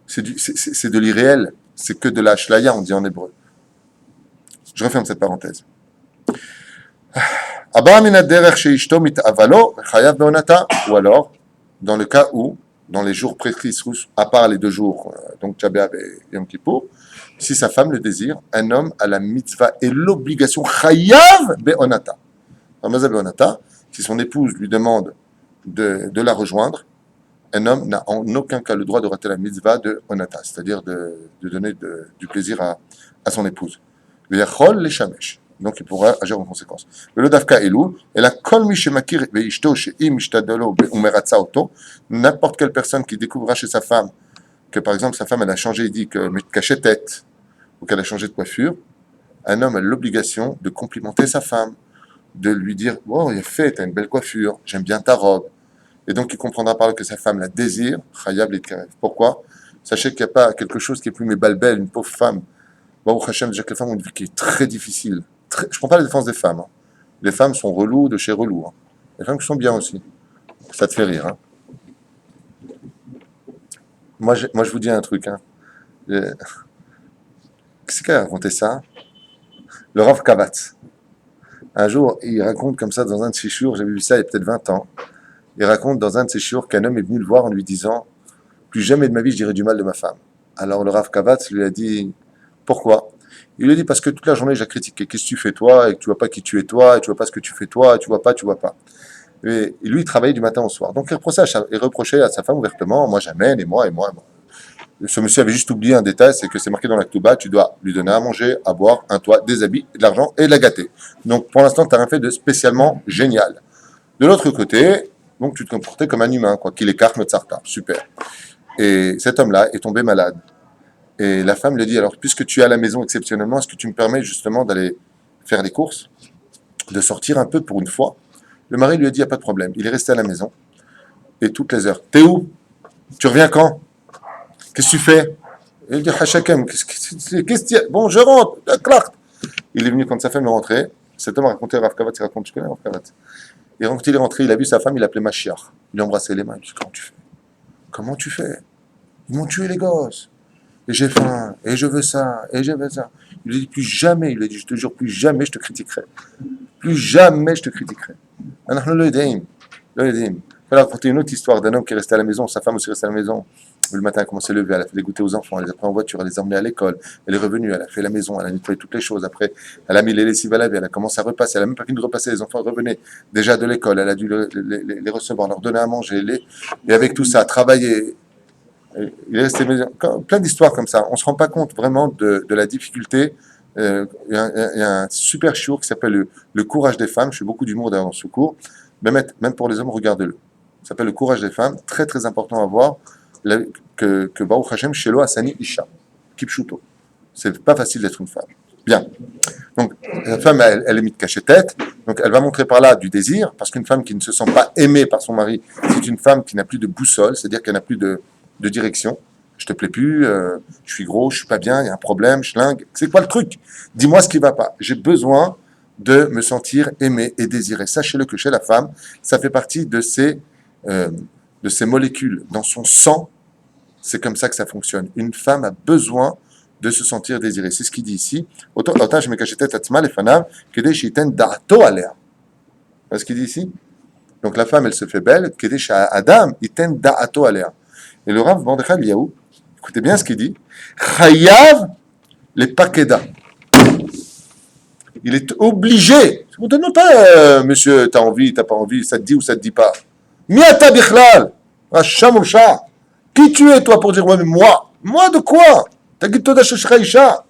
C'est de l'irréel, c'est que de la shlaya, on dit en hébreu. Je referme cette parenthèse. Ou alors, dans le cas où, dans les jours prescrits, à part les 2 jours, donc Tchabéab et Yom Kippour, Si sa femme le désire, un homme a la mitzvah et l'obligation chayav be'onata. Ramaza be'onata, si son épouse lui demande de la rejoindre, un homme n'a en aucun cas le droit de rater la mitzvah de onata, c'est-à-dire de donner du plaisir à son épouse. Ve'yachol leshamesh. Donc il pourra agir en conséquence. Le dafka elou, et la kol mi shemakir ve'ishto she'im ishtadalo be'umeratza oto, n'importe quelle personne qui découvrira chez sa femme que par exemple sa femme elle a changé, il dit que cachait tête ou qu'elle a changé de coiffure, un homme a l'obligation de complimenter sa femme, de lui dire oh il est fait, t'as une belle coiffure, j'aime bien ta robe, et donc il comprendra par là que sa femme la désire, chayab l'itkarev. Pourquoi? Sachez qu'il n'y a pas quelque chose qui est plus mébalbel, une pauvre femme. Baruch Hashem, déjà que les femmes ont une vie qui est très difficile. Je ne prends pas la défense des femmes. Hein. Les femmes sont reloues de chez reloues. Hein. Les femmes qui sont bien aussi. Ça te fait rire. Hein. Moi, je vous dis un truc. Hein. Qu'est-ce qu'elle a raconté ça? Le Rav Kavatz. Un jour, il raconte comme ça dans un de ses shiurs, j'avais vu ça il y a peut-être 20 ans, il raconte dans un de ses shiurs qu'un homme est venu le voir en lui disant « Plus jamais de ma vie je dirai du mal de ma femme ». Alors le Rav Kavatz lui a dit « Pourquoi ?» Il lui a dit « Parce que toute la journée j'ai critiqué, qu'est-ce que tu fais toi, et que tu vois pas qui tu es toi, et tu vois pas ce que tu fais toi, et tu vois pas, tu vois pas ». Et lui, il travaillait du matin au soir. Donc il reprochait à sa femme ouvertement « Moi j'amène, et moi, et moi, et moi ». Ce monsieur avait juste oublié un détail, c'est que c'est marqué dans la Ktuba, tu dois lui donner à manger, à boire, un toit, des habits, de l'argent et de la gâter. Donc pour l'instant, tu n'as rien fait de spécialement génial. De l'autre côté, donc tu te comportais comme un humain, quoi, qu'il écarte notre sarta. Super. Et cet homme-là est tombé malade. Et la femme lui dit, alors puisque tu es à la maison exceptionnellement, est-ce que tu me permets justement d'aller faire des courses, de sortir un peu pour une fois? Le mari lui a dit, il n'y a pas de problème. Il est resté à la maison. Et toutes les heures, t'es où? Tu reviens quand? Qu'est-ce que tu fais? Il dit Hachakem, qu'est-ce qu'il y a? Bon, je rentre, clac. Il est venu quand sa femme est rentrée. Cet homme a raconté Rav Kavatz, il raconte, je connais Rav Kavatz. Et quand il est rentré, il a vu sa femme, il l'appelait Mashiach. Il lui a embrassé les mains, il lui dit comment tu fais? Comment tu fais? Ils m'ont tué les gosses. Et j'ai faim, et je veux ça, et je veux ça. Il lui dit plus jamais, il lui a dit je te jure, plus jamais je te critiquerai. Plus jamais je te critiquerai. Alors, le Edaim. Il va raconter une autre histoire d'un homme qui est resté à la maison, sa femme aussi restée à la maison. Le matin, elle a commencé à lever, elle a fait des goûter aux enfants, elle les a pris en voiture, elle les a emmenés à l'école, elle est revenue, elle a fait la maison, elle a nettoyé toutes les choses. Après, elle a mis les lessives à laver, elle a commencé à repasser, elle n'a même pas fini de repasser, les enfants revenaient déjà de l'école, elle a dû les recevoir, leur donner à manger, et avec tout ça, travailler. Il est resté plein d'histoires comme ça. On ne se rend pas compte vraiment de la difficulté. Il y a un super chiour qui s'appelle le courage des femmes. Je fais beaucoup d'humour d'ailleurs dans ce cours. Même pour les hommes, regardez-le. Ça s'appelle le courage des femmes. Très très important à voir. Que Baruch Hashem, Shelo Asani Isha, Kipshuto. C'est pas facile d'être une femme. Bien. Donc, la femme, elle est mise de cacher-tête. Donc, elle va montrer par là du désir, parce qu'une femme qui ne se sent pas aimée par son mari, c'est une femme qui n'a plus de boussole, c'est-à-dire qu'elle n'a plus de direction. Je te plais plus, je suis gros, je suis pas bien, il y a un problème, schlingue. C'est quoi le truc? Dis-moi ce qui va pas. J'ai besoin de me sentir aimé et désiré. Sachez-le que chez la femme, ça fait partie de ces molécules dans son sang. C'est comme ça que ça fonctionne. Une femme a besoin de se sentir désirée. C'est ce qu'il dit ici. Autant je me cachais tête à Tzma, les fanav, kedei shiten da'ato alea. C'est ce qu'il dit ici. Donc la femme, elle se fait belle, kedei Adam, iten da'ato alea. Et le Rav Mordechai Eliyahu, écoutez bien ce qu'il dit, chayav les pakeda. Il est obligé. Non pas, monsieur, t'as envie, t'as pas envie, ça te dit ou ça te dit pas. Miata bichlal, Hasham Usha. Qui tu es, toi, pour dire, ouais, mais moi? Moi de quoi? T'as dit, Toda Sheshra Isha.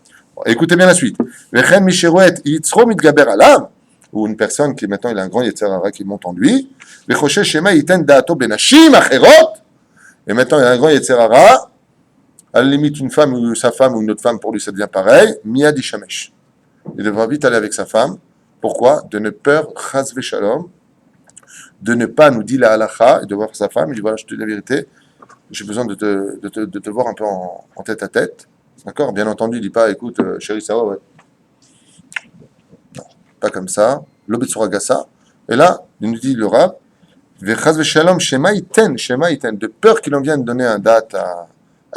Écoutez bien la suite. Vechen Misherouet, Yitzro Mitgaber Alam, ou une personne qui, maintenant, il a un grand Yetzer Hara qui monte en lui. Vechosheh Shema Yiten Da'ato Benashim Acherot. Et maintenant, il y a un grand Yetzer Hara. À la limite, une femme ou sa femme ou une autre femme, pour lui, ça devient pareil. Miyad Ishamesh. Il devra vite aller avec sa femme. Pourquoi? De ne peur, Chaz Veshalom, de ne pas nous dire la halacha et de voir sa femme. Il dit, voilà, je te dis la vérité. J'ai besoin de te voir un peu en tête à tête. D'accord? Bien entendu, il dit pas, écoute, chérie, ça va, ouais. Non, pas comme ça. L'obetsuragasa. Et là, il nous dit le Rav, Vechaz Veshalom, Shema Iten, de peur qu'il en vienne donner un date à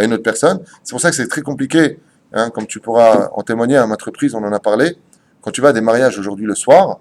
une autre personne. C'est pour ça que c'est très compliqué, hein, comme tu pourras en témoigner à maintes reprises, on en a parlé. Quand tu vas à des mariages aujourd'hui le soir,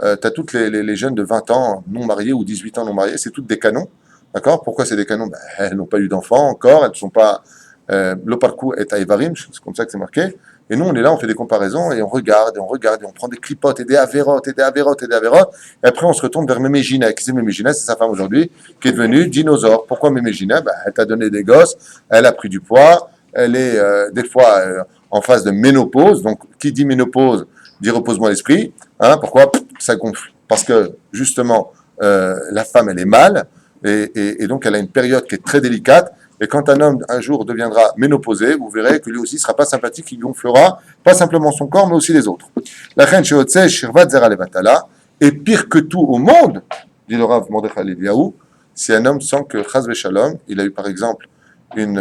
tu as toutes les jeunes de 20 ans non mariés ou 18 ans non mariés, c'est toutes des canons. D'accord? Pourquoi c'est des canons? Elles n'ont pas eu d'enfants encore, elles ne sont pas le parcours est à Evarim, c'est comme ça que c'est marqué. Et nous, on est là, on fait des comparaisons et on regarde, et on regarde, et on prend des clipotes et des avérotes, et des avérotes, et des avérotes. Et après, on se retourne vers Mémégina. Qui c'est Mémégina? C'est sa femme aujourd'hui, qui est devenue dinosaure. Pourquoi Mémégina? Elle t'a donné des gosses, elle a pris du poids, elle est des fois en phase de ménopause. Donc, qui dit ménopause dit repose-moi l'esprit. Hein, pourquoi? Ça gonfle. Parce que, justement, la femme, elle est mâle, et donc elle a une période qui est très délicate. Et quand un homme un jour deviendra ménopausé, vous verrez que lui aussi ne sera pas sympathique, il gonflera pas simplement son corps, mais aussi les autres. La reine Sheotse, Shirvat Zera Levatala, et pire que tout au monde, dit le Rav Mordechai Eliyahu, si un homme sent que Chaz Veshalom, il a eu par exemple une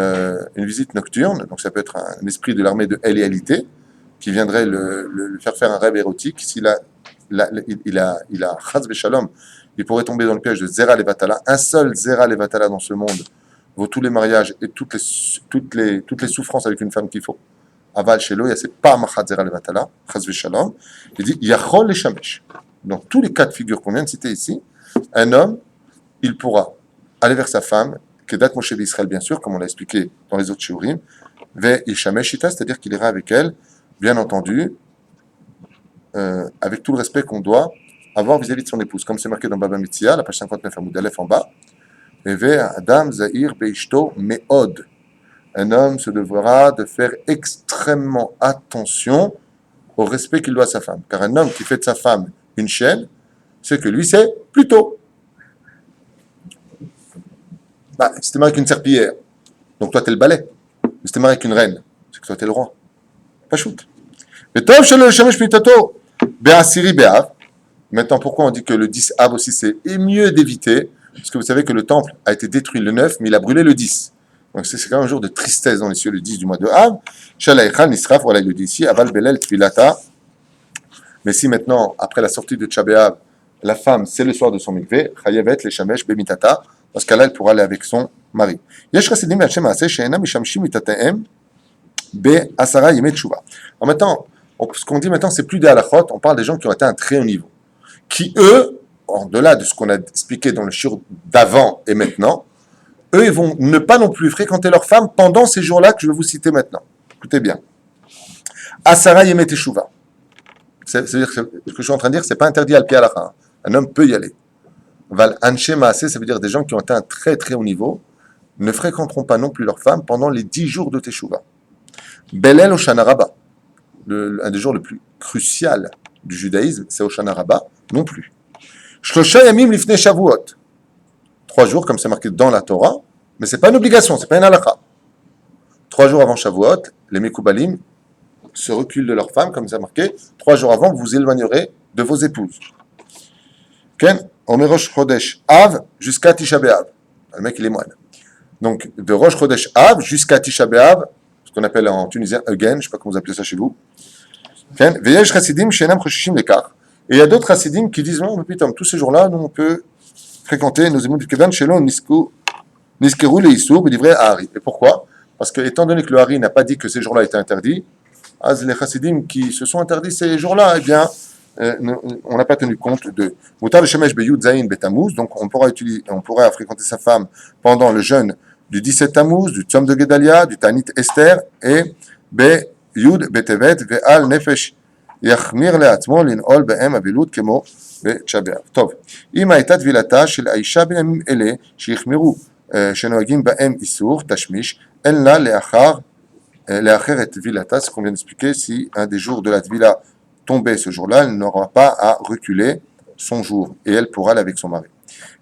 visite nocturne, donc ça peut être un esprit de l'armée de Elialité, qui viendrait le faire un rêve érotique, s'il a, il a Chaz Veshalom, il pourrait tomber dans le piège de Zera Levatala, un seul Zera Levatala dans ce monde, vaut tous les mariages et toutes les souffrances avec une femme qu'il faut. Aval Shelo, il y a c'est pas Machat Zera Levatala, Chaz Veshalom. Il dit Yachol le Shamesh. Dans tous les cas de figure qu'on vient de citer ici, un homme, il pourra aller vers sa femme, Kedat Moshe d'Israël, bien sûr, comme on l'a expliqué dans les autres shiurim, Ve Yishamesh Ita, c'est-à-dire qu'il ira avec elle, bien entendu, avec tout le respect qu'on doit avoir vis-à-vis de son épouse. Comme c'est marqué dans Baba Mitzia, la page 59, Amoud Aleph en bas. Adam Zahir Beishto Meod. Un homme se devra de faire extrêmement attention au respect qu'il doit à sa femme. Car un homme qui fait de sa femme une chaîne, c'est que lui, c'est plutôt. Si t'es marié avec une serpillière, donc toi, t'es le balai. Mais si t'es marié avec une reine, c'est que toi, t'es le roi. Pas shoot. Mais Tov Shelo le Shamesh Pitato, Be'asiri Be'av. Maintenant, pourquoi on dit que le 10 Av aussi, c'est mieux d'éviter? Parce que vous savez que le temple a été détruit le 9, mais il a brûlé le 10. Donc c'est quand même un jour de tristesse dans les cieux, le 10 du mois de Av. Shalaïchan Nisraf, voilà, il le dit ici, Aval Belel Tvilata. Mais si maintenant, après la sortie de Tchabéav, la femme, c'est le soir de son mikvé, Chayavet le Shamesh Bemitata, parce qu'elle elle pourra aller avec son mari. Yesh Chasidim Yachem Aseh, Sheena Mishamshim Mitataem, Be Asara Yemet Tshuva. Alors maintenant, ce qu'on dit maintenant, c'est plus des halachot, on parle des gens qui ont atteint un très haut niveau. Qui, eux, en-delà de ce qu'on a expliqué dans le shiur d'avant et maintenant, eux, ils vont ne pas non plus fréquenter leur femme pendant ces jours-là que je vais vous citer maintenant. Écoutez bien. Asara Yemet Teshuva. C'est-à-dire que ce que je suis en train de dire, c'est pas interdit al pi halakha. Un homme peut y aller. Val Anshe Maaseh, ça veut dire des gens qui ont atteint un très très haut niveau, ne fréquenteront pas non plus leur femme pendant les 10 jours de Teshuva. Belel Oshana Rabba. Un des jours les plus crucial du judaïsme, c'est Oshana Rabba, non plus. Shlosha Yamim Lifnei Shavuot. 3 jours, comme c'est marqué dans la Torah, mais c'est pas une obligation, c'est pas une halakha. 3 jours avant Shavuot, les Mekoubalim se reculent de leur femme, comme c'est marqué. 3 jours avant, vous vous éloignerez de vos épouses. Ken, Omerosh Chodesh Av jusqu'à Tisha B'Av. Le mec, il est moine. Donc, de Rosh Chodesh Av jusqu'à Tisha B'Av, ce qu'on appelle en tunisien again, je ne sais pas comment vous appelez ça chez vous. Ken, Veyesh Chassidim Shenam Choshishim Lekar. Et il y a d'autres chassidim qui disent non, mais putain, tous ces jours-là, nous, on peut fréquenter nos émoux du Kevan chez l'on, Niskeru le Issour, mais livré à Hari. Et pourquoi? Parce que, étant donné que le Hari n'a pas dit que ces jours-là étaient interdits, les chassidim qui se sont interdits ces jours-là, eh bien, on n'a pas tenu compte de Mutar le Shemesh Beyud Zayin Betamuz, donc on pourra fréquenter sa femme pendant le jeûne du 17 Tammuz, du Tzom de Gedalia, du Tanit Esther, et Beyud Betevet Ve'al Nefesh. יחמיר לעצמו לנעול בהם אבילות כמו בתשעה באב. טוב, אם הייתה טבילתה של האישה בימים אלה שיחמירו שנוהגים בהם איסור, תשמיש, אין לה לאחר את טבילתה, ce qu'on vient d'expliquer, si un des jours de la tvila tombait ce jour-là, elle n'aura pas à reculer son jour, et elle pourra aller avec son mari.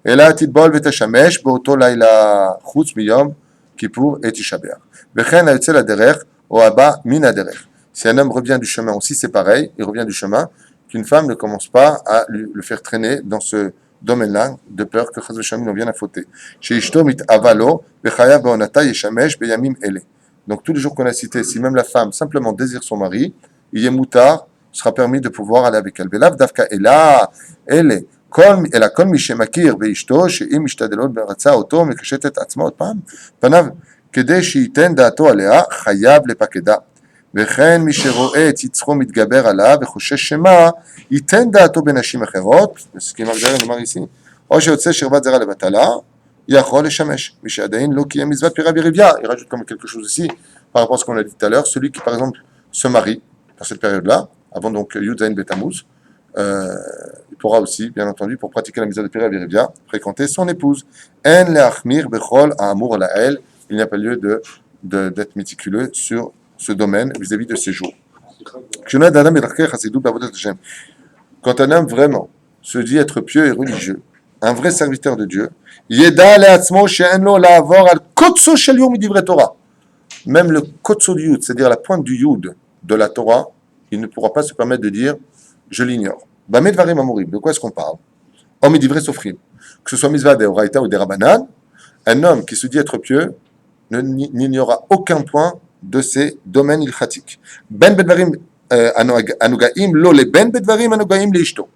אלא תטבול ותשמש באותו לילה חוץ מיום כיפור את תשעה באב. וכן היוצא לדרך או הבא מן הדרך. Si un homme revient du chemin aussi, c'est pareil, il revient du chemin, qu'une femme ne commence pas à le faire traîner dans ce domaine-là, de peur que Chaz v'Shalom n'en vienne à fauter. Donc tous les jours qu'on a cités, si même la femme simplement désire son mari, il y est moutard, sera permis de pouvoir aller avec elle. Belav davka ela, elle, אלא כל מי שמכיר באשתו, שאם משתדלות ברצה אותו, מקשט את עצמו עוד פעם, פניו, כדי שייתן דעתו עליה, חייב לפקדה. וכן מי שרואה את יצחו מתגבר עליו וחושש שמה, ייתן דעתו בנשים אחרות, ce qui est marqué ici, או שיוצא שרבת זרע לבטלה, Yachol et Shamesh. Mishadain lo ki mitzvat pira birivia. Il rajoute comme quelque chose ici, par rapport à ce qu'on a dit tout à l'heure, celui qui, par exemple, se marie dans cette période-là, avant donc Yud Zayin Betamuz, il pourra aussi, bien entendu, pour pratiquer la mitzvah de pira birivia, fréquenter son épouse. En leachmir bechol ha'amur la'el. Il n'y a pas lieu d'être méticuleux sur ce domaine vis-à-vis de ces jours. Quand un homme vraiment se dit être pieux et religieux, un vrai serviteur de Dieu, même le kotso du yud, c'est-à-dire la pointe du yud de la Torah, il ne pourra pas se permettre de dire je l'ignore. De quoi est-ce qu'on parle? Que ce soit mitzvah des oraita ou des rabanan, un homme qui se dit être pieux n'ignorera aucun point de ces domaines ilchatiques. Ben bedvarim anugaim lo le ben bedvarim anugaim le ishto.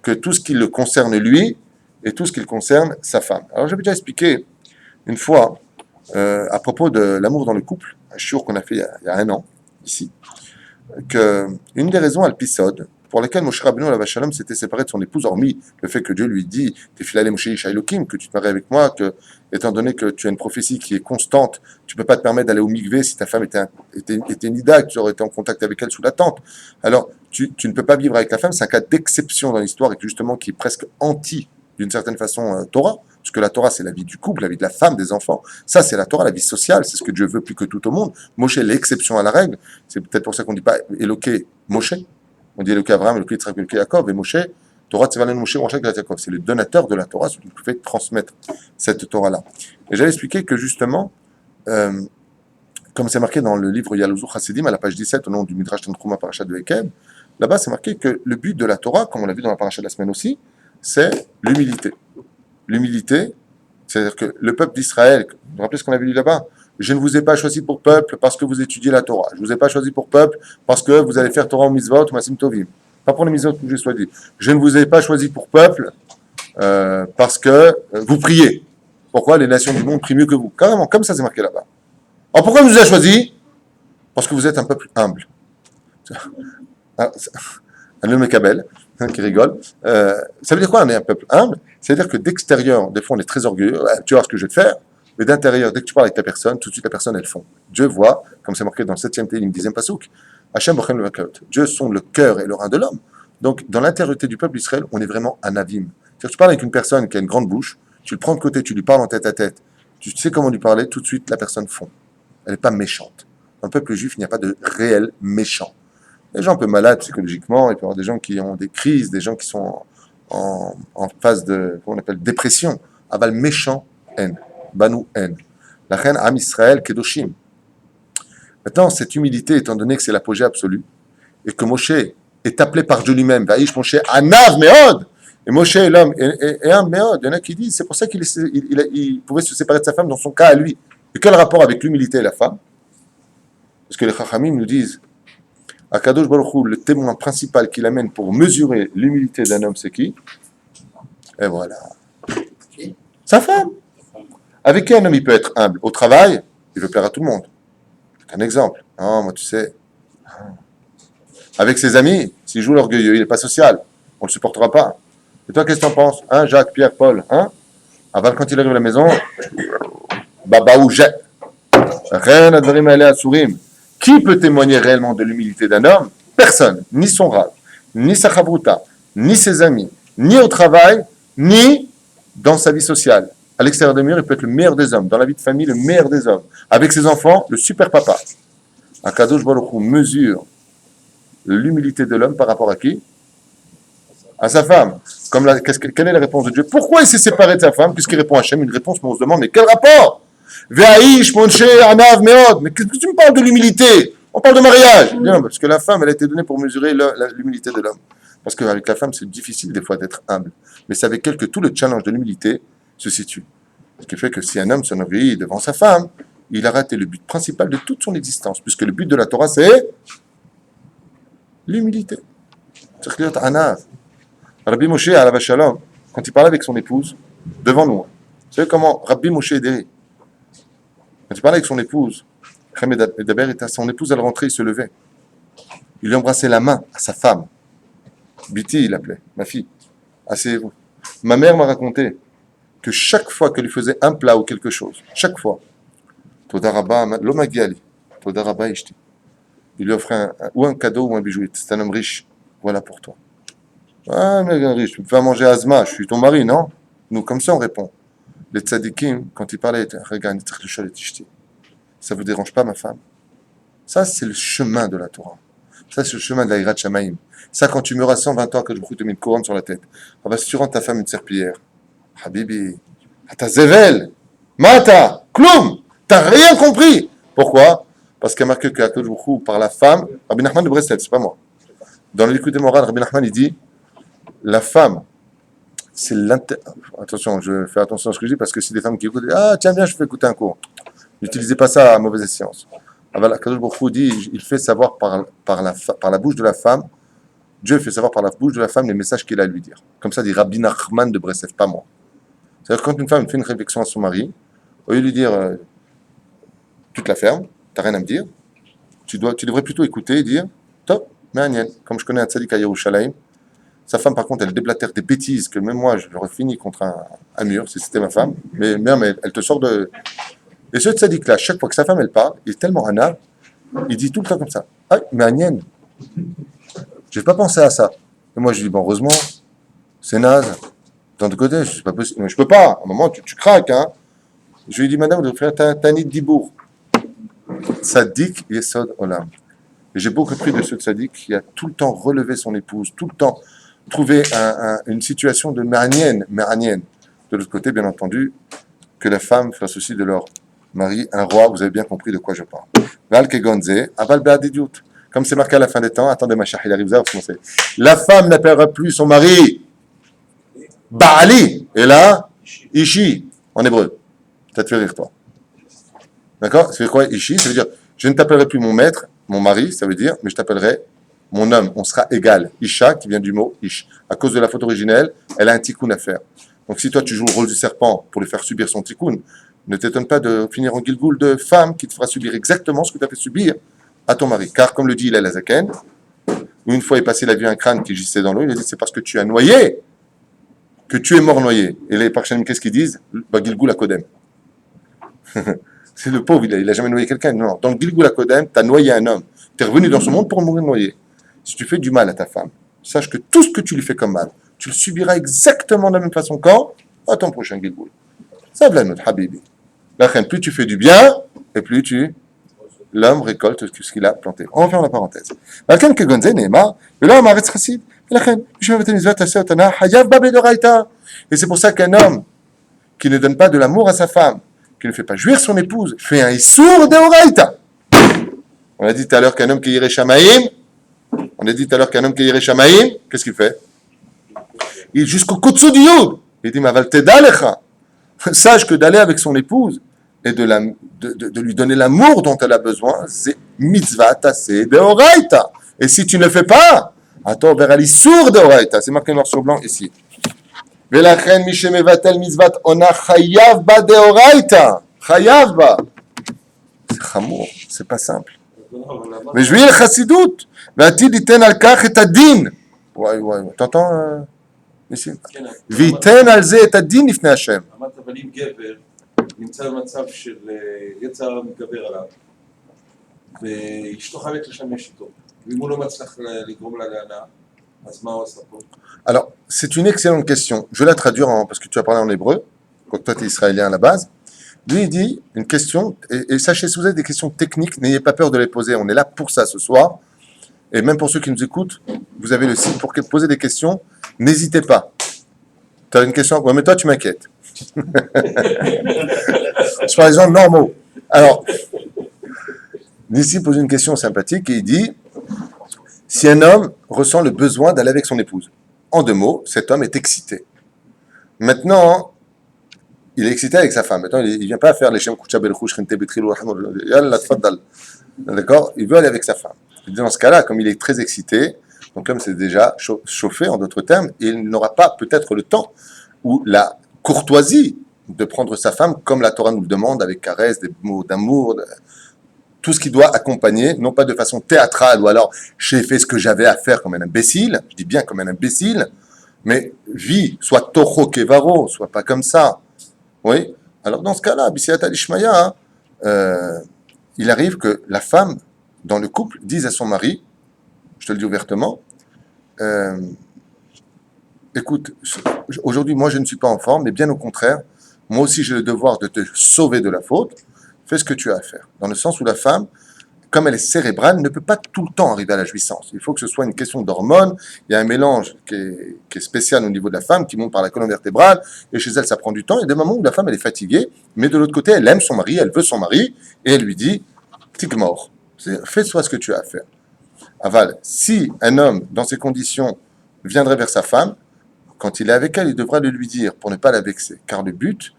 Que tout ce qui le concerne lui et tout ce qui concerne sa femme. Alors j'avais déjà expliqué une fois à propos de l'amour dans le couple, un shiur qu'on a fait il y a un an ici, que une des raisons alpisod pour lesquelles Moshe Rabbeinu Alav Shalom s'était séparé de son épouse, hormis le fait que Dieu lui dit Tefilale Moshe Isha Elokim, que tu te maries avec moi, que étant donné que tu as une prophétie qui est constante, tu ne peux pas te permettre d'aller au mikvé si ta femme était nida, que tu aurais été en contact avec elle sous la tente. Alors tu ne peux pas vivre avec ta femme, c'est un cas d'exception dans l'histoire et justement qui est presque anti d'une certaine façon Torah, parce que la Torah c'est la vie du couple, la vie de la femme, des enfants. Ça c'est la Torah, la vie sociale, c'est ce que Dieu veut plus que tout au monde. Moshe est l'exception à la règle. C'est peut-être pour ça qu'on ne dit pas Éloqué Moshe. On dit Éloqué Abraham, Éloqué Yitzhak, Éloqué Yaakov, et Moshe, Torah Tsevanen Moshe, Rachak Yaakov. C'est le donateur de la Torah, celui qui fait transmettre cette Torah-là. Et j'avais expliqué que justement, comme c'est marqué dans le livre Yalouzou Chassidim, à la page 17, au nom du Midrash Tanchuma Parashat de Ekeb, là-bas c'est marqué que le but de la Torah, comme on l'a vu dans la Parashat de la semaine aussi, c'est l'humilité. L'humilité, c'est-à-dire que le peuple d'Israël, vous vous rappelez ce qu'on avait lu là-bas? Je ne vous ai pas choisi pour peuple parce que vous étudiez la Torah. Je ne vous ai pas choisi pour peuple parce que vous allez faire Torah ou mitzvot ou masim tovim. Pas pour les mitzvot que j'ai choisi. Je ne vous ai pas choisi pour peuple parce que vous priez. Pourquoi les nations du monde prient mieux que vous? Carrément, comme ça c'est marqué là-bas. Alors pourquoi vous avez choisi? Parce que vous êtes un peuple humble. Un homme Mekabel, qui rigole. Ça veut dire quoi, on est un peuple humble? C'est-à-dire que d'extérieur, des fois on est très orgueilleux, tu vois ce que je vais te faire, mais d'intérieur, dès que tu parles avec ta personne, tout de suite la personne elle fond. Dieu voit, comme c'est marqué dans le 7e Télim, 10e Pasouk, Hachem Bochem le Makot. Dieu sonde le cœur et le rein de l'homme. Donc dans l'intériorité du peuple d'Israël, on est vraiment un avim. C'est-à-dire que tu parles avec une personne qui a une grande bouche, tu le prends de côté, tu lui parles en tête à tête, tu sais comment lui parler, tout de suite la personne fond. Elle n'est pas méchante. Dans le peuple juif, il n'y a pas de réel méchant. Les gens un peu malades psychologiquement, il peut y avoir des gens qui ont des crises, des gens qui sont en phase de, comment on appelle, dépression. Aval méchant, haine. Banou, haine. La reine Am Israël, Kedoshim. Maintenant, cette humilité, étant donné que c'est l'apogée absolue, et que Moshe est appelé par Dieu lui-même, Vaïsh Moshe, Anav Meod, et Moshe est l'homme, et un Meod, il y en a qui disent, c'est pour ça qu'il pouvait se séparer de sa femme dans son cas à lui. Et quel rapport avec l'humilité et la femme? Parce que les Chachamim nous disent, Akadosh Baruch Hu, le témoin principal qu'il amène pour mesurer l'humilité d'un homme, c'est qui? Et voilà. Sa femme. Avec qui un homme il peut être humble? Au travail, il veut plaire à tout le monde. C'est un exemple. Non, moi tu sais. Avec ses amis, s'il joue l'orgueilleux, il n'est pas social. On ne le supportera pas. Et toi, qu'est-ce que tu en penses? Hein, Jacques, Pierre, Paul, hein? Avant, quand il arrive à la maison, Baba ou Jet. Rien à dire, à Sourim. Qui peut témoigner réellement de l'humilité d'un homme? Personne. Ni son rab, ni sa chavruta, ni ses amis, ni au travail, ni dans sa vie sociale. À l'extérieur des murs, il peut être le meilleur des hommes. Dans la vie de famille, le meilleur des hommes. Avec ses enfants, le super papa. Akadosh Baruch Hu mesure l'humilité de l'homme par rapport à qui? À sa femme. Quelle est la réponse de Dieu? Pourquoi il s'est séparé de sa femme? Puisqu'il répond à Hachem une réponse, mais on se demande, mais quel rapport? Ve'aïsh, Monshe, Anav, Meod. Mais qu'est-ce que tu me parles de l'humilité? On parle de mariage. Bien, parce que la femme, elle a été donnée pour mesurer l'humilité de l'homme. Parce qu'avec la femme, c'est difficile des fois d'être humble. Mais c'est avec elle que tout le challenge de l'humilité se situe. Ce qui fait que si un homme s'enorgueillit devant sa femme, il a raté le but principal de toute son existence. Puisque le but de la Torah, c'est l'humilité. C'est Anav. Rabbi Moshe, Alav Shalom, quand il parlait avec son épouse, devant nous, vous savez comment Rabbi Moshe Ederi, quand il parlait avec son épouse, son épouse à la rentrée, il se levait. Il lui embrassait la main à sa femme. Biti, il l'appelait, ma fille. Asseyez-vous. Ma mère m'a raconté que chaque fois qu'elle lui faisait un plat ou quelque chose, chaque fois, Toda Rabba, l'homme a Giali, Toda Rabba Ishti. Il lui offrait ou un cadeau ou un bijou. C'est un homme riche. Voilà pour toi. Ah, mais un riche, tu me fais à manger Azma, je suis ton mari, non? Nous, comme ça, on répond. Les tzadikim, quand ils parlaient, regarde, ça vous dérange pas, ma femme? Ça, c'est le chemin de la Torah. Ça, c'est le chemin de la Hirat Shamaim. Ça, quand tu meurs à 120 ans, que je te mets une couronne sur la tête. Ah bah, si tu rends ta femme une serpillière, Habibi, ta Zevel, Mata, Kloum, t'as rien compris. Pourquoi? Parce qu'il y a marqué que Akadosh Baruch Hu, par la femme, Rabbi Nachman de Breslev, c'est pas moi. Dans l'écoute des morales, Rabbi Nachman, il dit, la femme, c'est attention, je fais attention à ce que je dis, parce que si des femmes qui écoutent, ah, tiens bien, je fais écouter un cours. N'utilisez pas ça à mauvaise escience. Akadosh Baruch Hu dit, il fait savoir par la bouche de la femme, Dieu fait savoir par la bouche de la femme les messages qu'il a à lui dire. Comme ça dit Rabbi Nachman de Breslev, pas moi. C'est-à-dire quand une femme fait une réflexion à son mari, au lieu de lui dire, tu te la fermes, t'as rien à me dire, tu devrais plutôt écouter et dire, top, mais Agnel, comme je connais un tzaddik à Yerushalayim, sa femme par contre elle déblatère des bêtises que même moi j'aurais fini contre un mur si c'était ma femme, mais elle te sort de... Et ce tzaddik là, chaque fois que sa femme elle parle, il est tellement hanav, il dit tout le temps comme ça, ah, mais Agnel, j'ai pas pensé à ça. Et moi je dis, bon heureusement, c'est naze, d'un autre côté, c'est pas possible, mais je peux pas, à un moment tu craques, hein. Je lui ai dit, madame, vous devez faire Tanit Dibour. Tzaddik Yesod Olam. Et j'ai beaucoup appris de ce tzaddik qui a tout le temps relevé son épouse, tout le temps trouvé une situation de maranienne. De l'autre côté, bien entendu, que la femme fasse aussi de leur mari un roi. Vous avez bien compris de quoi je parle. Val Kegonze, Aval Beadidiut. Comme c'est marqué à la fin des temps, attendez, ma chère, il arrive, vous allez commencer. La femme n'appellera plus son mari Baali, et là, Ishi, en hébreu. Ça te fait rire, toi. D'accord? Ça veut dire quoi, Ishi? Ça veut dire, je ne t'appellerai plus mon maître, mon mari, ça veut dire, mais je t'appellerai mon homme. On sera égal. Isha, qui vient du mot Ish. À cause de la faute originelle, elle a un tikkun à faire. Donc si toi, tu joues le rôle du serpent pour lui faire subir son tikkun, ne t'étonne pas de finir en gilgoul de femme qui te fera subir exactement ce que tu as fait subir à ton mari. Car, comme le dit Hillel Azaken, où une fois est passé la vue un crâne qui gissait dans l'eau, il a dit, c'est parce que tu as noyé que tu es mort noyé. Et les Parchanim, qu'est-ce qu'ils disent? Bah, gilgoul à Kodem. C'est le pauvre, il a jamais noyé quelqu'un. Non, dans le Gilgul HaKodem, tu as noyé un homme. Tu es revenu dans ce monde pour mourir noyé. Si tu fais du mal à ta femme, sache que tout ce que tu lui fais comme mal, tu le subiras exactement de la même façon quand à ton prochain Gilgul. Ça v'là notre Habibi. Plus tu fais du bien, et plus l'homme récolte ce qu'il a planté. On va faire la parenthèse. Et c'est pour ça qu'un homme qui ne donne pas de l'amour à sa femme, qui ne fait pas jouir son épouse, fait un issour de Horaïta. On a dit tout à l'heure qu'un homme qui irait Shamaïm, qu'est-ce qu'il fait? Il est jusqu'au Kutsu du Yud. Il dit, Maval Tedalecha. Sache que d'aller avec son épouse et de lui donner l'amour dont elle a besoin, c'est mitzvah tassé de Horaïta. Et si tu ne le fais pas, attends, vers l'issour de Horaïta. C'est marqué noir sur blanc ici. ולכן מי שמבטל מצוות עונה חייב בה דאורייתא, חייב בה. זה חמור, זה pas simple. ושביעי לחסידות, ועתיד ייתן על כך את הדין. וואי, t'entends ניסים? וייתן על זה את הדין לפני השם. אמרת, אבל אם גבר נמצא במצב של יצר מתגבר עליו, ואשתו חייבת לשמש איתו, ואם הוא לא מצליח לגרום לה להנאה, אז מה הוא עשה פה? Alors, c'est une excellente question. Je vais la traduire parce que tu as parlé en hébreu, quand toi tu es israélien à la base. Lui, il dit une question, et sachez, si vous avez des questions techniques, n'ayez pas peur de les poser. On est là pour ça ce soir. Et même pour ceux qui nous écoutent, vous avez le site pour poser des questions. N'hésitez pas. Tu as une question? Ouais, mais toi, tu m'inquiètes. Je parle des gens normaux. Alors, Nissi pose une question sympathique et il dit, si un homme ressent le besoin d'aller avec son épouse, en deux mots, cet homme est excité. Maintenant, il est excité avec sa femme. Maintenant, il ne vient pas faire les Shem Koucha Belchouch, Rente Betrilou, Yallah Tfaddal. D'accord? Il veut aller avec sa femme. Et dans ce cas-là, comme il est très excité, donc l'homme s'est déjà chauffé, en d'autres termes, et il n'aura pas peut-être le temps ou la courtoisie de prendre sa femme comme la Torah nous le demande, avec caresses, des mots d'amour, tout ce qui doit accompagner, non pas de façon théâtrale, ou alors j'ai fait ce que j'avais à faire comme un imbécile, je dis bien comme un imbécile, mais vis, sois tocho kevaro, sois pas comme ça. Oui. Alors dans ce cas-là, Bisiata Lishmaya, il arrive que la femme, dans le couple, dise à son mari, je te le dis ouvertement, euh, écoute, aujourd'hui, moi, je ne suis pas en forme, mais bien au contraire, moi aussi, j'ai le devoir de te sauver de la faute. Fais ce que tu as à faire. Dans le sens où la femme, comme elle est cérébrale, ne peut pas tout le temps arriver à la jouissance. Il faut que ce soit une question d'hormones. Il y a un mélange qui est spécial au niveau de la femme, qui monte par la colonne vertébrale, et chez elle, ça prend du temps. Il y a des moments où la femme, elle est fatiguée, mais de l'autre côté, elle aime son mari, elle veut son mari, et elle lui dit, tic-mort, fais-toi ce que tu as à faire. Aval, si un homme, dans ces conditions, viendrait vers sa femme, quand il est avec elle, il devra le lui dire pour ne pas la vexer. Car le but,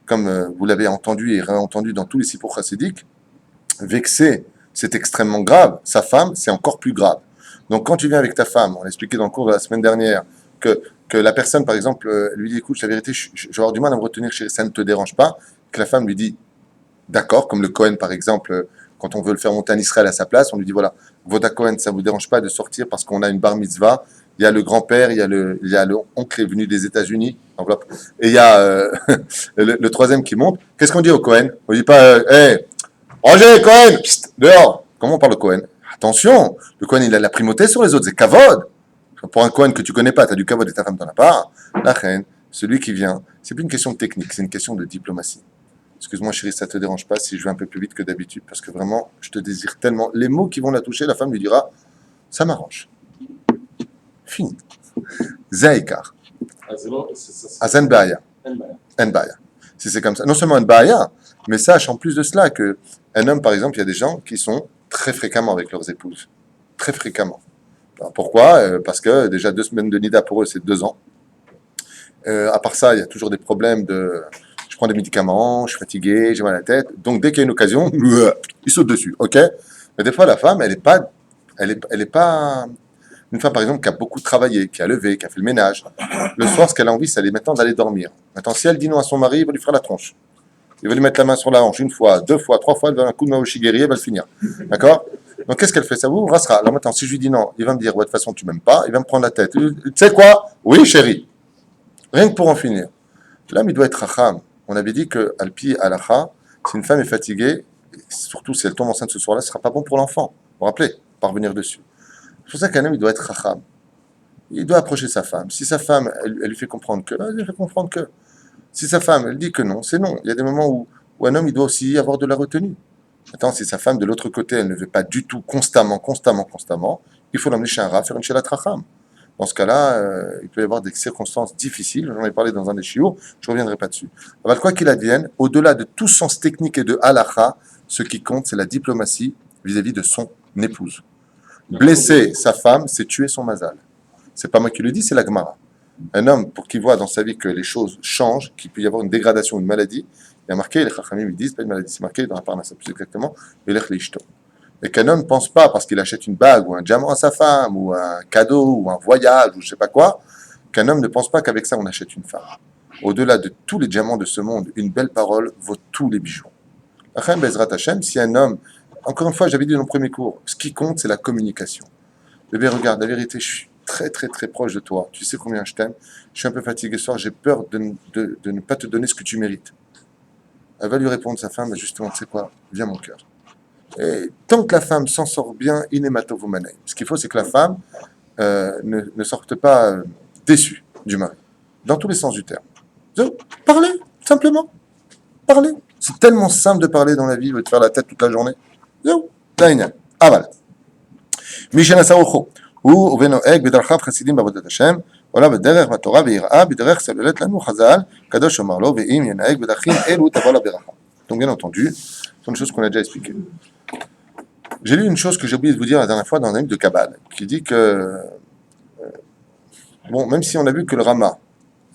comme vous l'avez entendu et réentendu dans tous les sipours chassidiques, vexer, c'est extrêmement grave. Sa femme, c'est encore plus grave. Donc quand tu viens avec ta femme, on l'a expliqué dans le cours de la semaine dernière, que la personne, par exemple, lui dit, écoute, la vérité, je vais avoir du mal à me retenir, chérie, ça ne te dérange pas, que la femme lui dit, d'accord, comme le Cohen, par exemple, quand on veut le faire monter en Israël à sa place, on lui dit, voilà, Voda Cohen, ça ne vous dérange pas de sortir parce qu'on a une bar mitzvah, il y a le grand-père, il y a le oncle qui est venu des États-Unis, enveloppe, et il y a le troisième qui monte. Qu'est-ce qu'on dit au Cohen? On ne dit pas, hey, Roger, Cohen, psst, dehors. Comment on parle au Cohen? Attention, le Cohen, il a la primauté sur les autres, c'est Kavod. Pour un Cohen que tu connais pas, tu as du Kavod et ta femme t'en a pas. La reine, celui qui vient, c'est plus une question de technique, c'est une question de diplomatie. Excuse-moi chérie, ça te dérange pas si je vais un peu plus vite que d'habitude, parce que vraiment, je te désire tellement. Les mots qui vont la toucher, la femme lui dira, ça m'arrange. Fini. Zaïkar. Azen Baya. Nbaya. Si c'est comme ça. Non seulement Nbaya, mais sache en plus de cela que un homme, par exemple, il y a des gens qui sont très fréquemment avec leurs épouses. Très fréquemment. Alors, pourquoi? Parce que déjà 2 semaines de Nida pour eux, c'est 2 ans. À part ça, il y a toujours des problèmes de... Je prends des médicaments, je suis fatigué, j'ai mal à la tête. Donc dès qu'il y a une occasion, il saute dessus, ok? Mais des fois, la femme, elle est pas une femme, par exemple, qui a beaucoup travaillé, qui a levé, qui a fait le ménage. Le soir, ce qu'elle a envie, c'est maintenant d'aller dormir. Maintenant, si elle dit non à son mari, il va lui faire la tronche. Il va lui mettre la main sur la hanche 1 fois, 2 fois, 3 fois, elle va un coup de main au shigeri, elle va le finir. D'accord? Donc qu'est-ce qu'elle fait? Ça vous rassera. Alors maintenant, si je lui dis non, il va me dire, ouais, de toute façon, tu m'aimes pas, il va me prendre la tête. Tu sais quoi? Oui, chérie. Rien que pour en finir. L'homme, il doit être racham. On avait dit que, alpi alacha, si une femme est fatiguée, surtout si elle tombe enceinte ce soir-là, ce ne sera pas bon pour l'enfant. Vous vous rappelez? Parvenir dessus. C'est pour ça qu'un homme, il doit être racham. Il doit approcher sa femme. Si sa femme, elle lui fait comprendre que, elle lui fait comprendre que. Si sa femme, elle dit que non, c'est non. Il y a des moments où un homme, il doit aussi avoir de la retenue. Maintenant, si sa femme, de l'autre côté, elle ne veut pas du tout, constamment, il faut l'emmener chez un rat, faire une shelat racham. Dans ce cas-là, il peut y avoir des circonstances difficiles. J'en ai parlé dans un des chiours, je ne reviendrai pas dessus. Alors, quoi qu'il advienne, au-delà de tout sens technique et de halakha, ce qui compte, c'est la diplomatie vis-à-vis de son épouse. Blesser sa femme, c'est tuer son mazal. C'est pas moi qui le dis, c'est la Gemara. Un homme, pour qu'il voit dans sa vie que les choses changent, qu'il peut y avoir une dégradation, une maladie, il y a marqué, les Chachamim ils disent, pas une maladie, c'est marqué dans la Parnasse, plus exactement, Elech Leishto. Et qu'un homme ne pense pas, parce qu'il achète une bague ou un diamant à sa femme, ou un cadeau, ou un voyage, ou je sais pas quoi, qu'un homme ne pense pas qu'avec ça on achète une femme. Au-delà de tous les diamants de ce monde, une belle parole vaut tous les bijoux. Achim Bezrat Hashem, si un homme, encore une fois, j'avais dit dans le premier cours, ce qui compte, c'est la communication. Bébé, regarde, la vérité, je suis très, très, très proche de toi. Tu sais combien je t'aime. Je suis un peu fatigué ce soir, j'ai peur de ne pas te donner ce que tu mérites. Elle va lui répondre, sa femme, justement, tu sais quoi, viens mon cœur. Et tant que la femme s'en sort bien, inématovomanei. Ce qu'il faut, c'est que la femme ne sorte pas déçue du mari, dans tous les sens du terme. Parlez, simplement. Parlez. C'est tellement simple de parler dans la vie, de te faire la tête toute la journée. Aval. Michel Asarocho. הוא ונוהג בדרכיו חסידים בעבודת השם, עולה בדרך בתורה ויראה בדרך סלולת לנו חז"ל, קדוש אמר לו, ואם ינהג בדרכים אלו תבוא לברכה. Donc bien entendu, ce sont des choses qu'on a déjà expliquées. J'ai lu une chose que j'ai oublié de vous dire la dernière fois dans un livre de Kabbale, qui dit que, bon, même si on a vu que le Rama